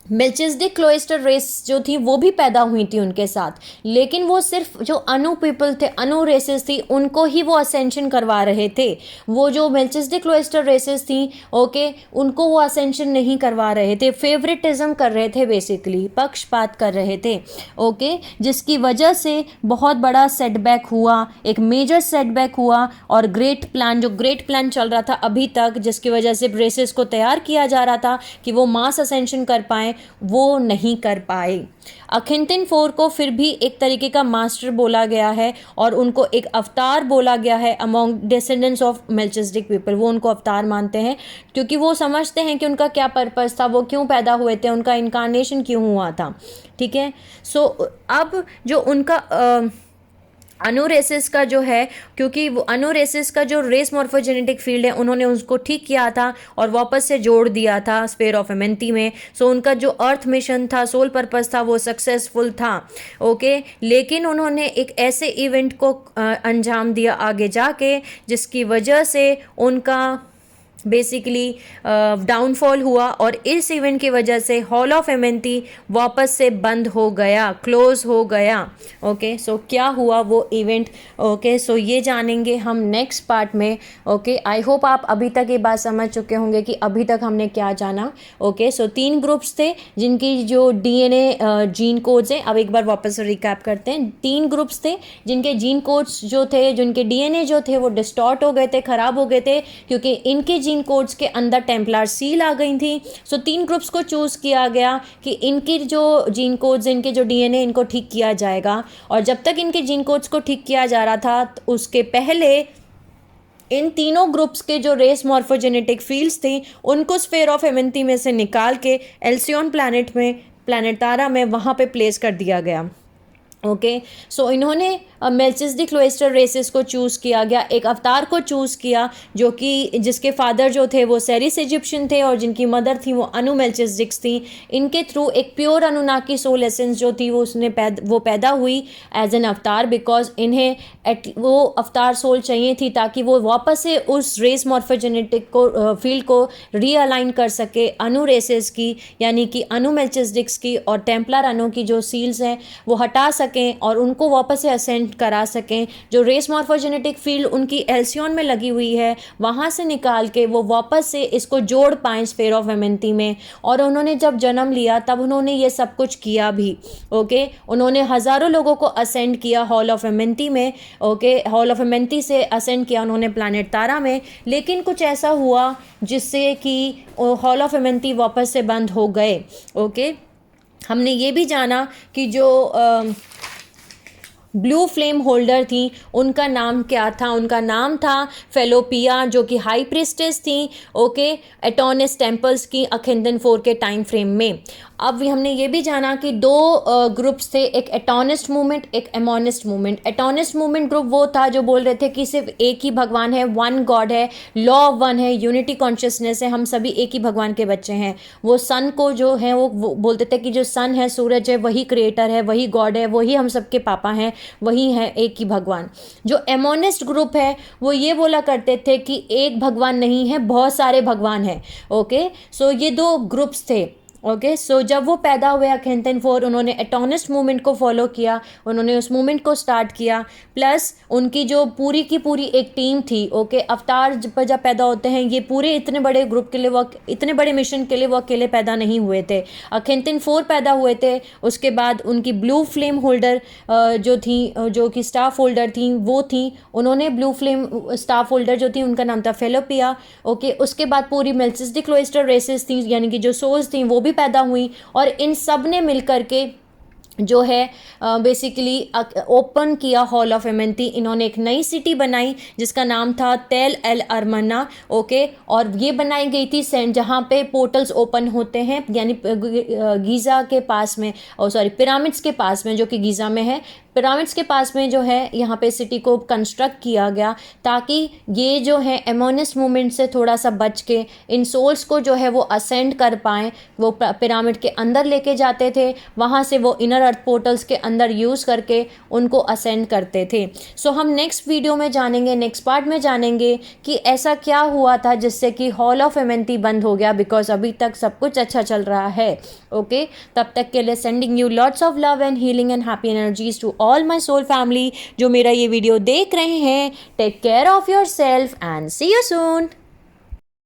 मेल्चिसडिक क्लोइस्टर रेस जो थी वो भी पैदा हुई थी उनके साथ, लेकिन वो सिर्फ जो अनु पीपल थे, अनु रेसेस थी, उनको ही वो असेंशन करवा रहे थे। वो जो मेल्चिसडिक क्लोइस्टर रेसेस थी, ओके, उनको वो असेंशन नहीं करवा रहे थे, फेवरेटिज्म कर रहे थे, बेसिकली पक्षपात कर रहे थे, ओके, जिसकी वजह से बहुत बड़ा सेटबैक हुआ, एक मेजर सेटबैक हुआ। और ग्रेट प्लान चल रहा था अभी तक, जिसकी वजह से रेसेस को तैयार किया जा रहा था कि वो मास असेंशन कर पाएँ, हैं वो नहीं कर पाए। अखिंतिन 4 को फिर भी एक तरीके का मास्टर बोला गया है और उनको एक अवतार बोला गया है अमॉन्ग डिसेंडेंट्स ऑफ मेल्चिसडिक पीपल। वो उनको अवतार मानते हैं क्योंकि वो समझते हैं कि उनका क्या पर्पस था, वो क्यों पैदा हुए थे, उनका इनकारनेशन क्यों हुआ था। ठीक है, सो अब जो उनका अनुरेसिस का जो है, क्योंकि वो अनुरेसिस का जो रेस मॉर्फोजेनेटिक फील्ड है उन्होंने उसको ठीक किया था और वापस से जोड़ दिया था स्फीयर ऑफ एमेंथी में। सो उनका जो अर्थ मिशन था, सोल पर्पस था, वो सक्सेसफुल था। ओके, लेकिन उन्होंने एक ऐसे इवेंट को अंजाम दिया आगे जाके जिसकी वजह से उनका बेसिकली डाउनफॉल हुआ और इस इवेंट की वजह से हॉल ऑफ एमेंथी वापस से बंद हो गया, क्लोज हो गया। ओके, सो क्या हुआ वो इवेंट? ओके, सो ये जानेंगे हम नेक्स्ट पार्ट में। ओके, आई होप आप अभी तक ये बात समझ चुके होंगे कि अभी तक हमने क्या जाना। ओके, सो 3 ग्रुप्स थे जिनकी जो डीएनए जीन कोड्स हैं, अब एक बार वापस रिकैप करते हैं। 3 ग्रुप्स थे जिनके जीन कोड्स जो थे, जिनके डीएनए जो थे वो डिस्टॉर्ट हो गए थे, खराब हो गए थे क्योंकि इनके जीन कोड्स के अंदर टेम्पलर सील आ गई थी। सो 3 ग्रुप्स को चूज किया गया कि इनकी जो जीन कोड्स, इनके जो डीएनए, इनको ठीक किया जाएगा। और जब तक इनके जीन कोड्स को ठीक किया जा रहा था उसके पहले इन तीनों ग्रुप्स के जो रेस मॉर्फोजेनेटिक फील्ड्स थी उनको स्फीयर ऑफ एमेंथी में से निकाल के एल्सियन प्लैनेट में, प्लैनेट तारा में, वहाँ पे प्लेस कर दिया गया। ओके, सो इन्होंने मेल्चिसडिक क्लोइस्टर रेसेस को चूज़ किया गया, एक अवतार को चूज़ किया जो कि जिसके फादर जो थे वो सेरिस इजिप्शियन थे और जिनकी मदर थी वो अनु मेल्चिसडिक्स थी। इनके थ्रू एक प्योर अनुनाकी सोल एसेंस जो थी वो पैदा हुई एज एन अवतार, बिकॉज इन्हें वो अवतार सोल चाहिए थी ताकि वो वापस से उस रेस मॉर्फोजेनेटिक को फील्ड को रीअलाइन कर सके अनु रेसेस की, यानी कि अनु मेल्चिसडिक्स की और टेम्पलर अनु की जो सील्स हैं वो हटा सकें और उनको वापस से असेंड करा सकें। जो रेस मॉर्फोजेनेटिक फील्ड उनकी एल्सियन में लगी हुई है वहाँ से निकाल के वो वापस से इसको जोड़ पाएँ स्फीयर ऑफ एमेंथी में। और उन्होंने जब जन्म लिया तब उन्होंने ये सब कुछ किया भी। ओके, उन्होंने हज़ारों लोगों को असेंड किया हॉल ऑफ एमेंथी में। ओके, हॉल ऑफ एमेंथी से असेंड किया उन्होंने प्लैनेट तारा में, लेकिन कुछ ऐसा हुआ जिससे कि हॉल ऑफ एमेंथी वापस से बंद हो गए। ओके, हमने ये भी जाना कि जो ब्लू फ्लेम होल्डर थी उनका नाम क्या था? उनका नाम था फेलोपिया, जो कि हाई प्रिस्टेस थी। ओके, एटोनिस टेम्पल्स की अखिंदन 4 के टाइम फ्रेम में। अब हमने ये भी जाना कि 2 ग्रुप्स थे, एक एटोनिस्ट मूवमेंट, एक एमोनिस्ट मूवमेंट। एटोनिस्ट मूवमेंट ग्रुप वो था जो बोल रहे थे कि सिर्फ एक ही भगवान है, वन गॉड है, लॉ ऑफ वन है, यूनिटी कॉन्शियसनेस है, हम सभी एक ही भगवान के बच्चे हैं। वो सन को जो है वो बोलते थे कि जो सन है, सूरज है, वही क्रिएटर है, वही गॉड है, वही हम सबके पापा हैं, वही है एक ही भगवान। जो एमोनिस्ट ग्रुप है वो ये बोला करते थे कि एक भगवान नहीं है, बहुत सारे भगवान हैं। ओके, सो ये 2 ग्रुप्स थे। ओके, सो जब वो पैदा हुए अखिंतन 4, उन्होंने एटोनिस्ट मूवमेंट को फॉलो किया, उन्होंने उस मूवमेंट को स्टार्ट किया। प्लस उनकी जो पूरी की पूरी एक टीम थी। ओके, अवतार जब पैदा होते हैं ये पूरे इतने बड़े ग्रुप के लिए, वो इतने बड़े मिशन के लिए वो अकेले पैदा नहीं हुए थे। अखिंतन 4 पैदा हुए थे, उसके बाद उनकी ब्लू फ्लेम होल्डर जो थी, जो कि स्टाफ होल्डर थी वो थी, उन्होंने ब्लू फ्लेम स्टाफ होल्डर जो थी उनका नाम था फेलोपिया। ओके, उसके बाद पूरी मेल्चिसडिक क्लोइस्टर रेसेस थी, यानी कि जो सोल्स थी वो भी पैदा हुई और इन सब ने मिलकर के जो है बेसिकली ओपन किया हॉल ऑफ एमेंथी। इन्होंने एक नई सिटी बनाई जिसका नाम था तेल एल अरमना। ओके, और ये बनाई गई थी जहाँ पे पोर्टल्स ओपन होते हैं, यानी गीज़ा के पास में, पिरामिड्स के पास में, जो कि गीज़ा में है। पिरामिड्स के पास में जो है यहाँ पे सिटी को कंस्ट्रक्ट किया गया ताकि ये जो है एमोनिस्ट मूवमेंट से थोड़ा सा बच के इन सोल्स को जो है वो असेंड कर पाएँ। वो पिरामिड के अंदर लेके जाते थे, वहाँ से वो इनर अर्थ पोर्टल्स के अंदर यूज़ करके उनको असेंड करते थे। सो हम नेक्स्ट वीडियो में जानेंगे, नेक्स्ट पार्ट में जानेंगे कि ऐसा क्या हुआ था जिससे कि हॉल ऑफ एमेंथी बंद हो गया, बिकॉज अभी तक सब कुछ अच्छा चल रहा है। ओके, तब तक के लिए sending you lots of love and healing and happy energies to all my soul family जो मेरा ये वीडियो देख रहे हैं। Take care of yourself and see you soon.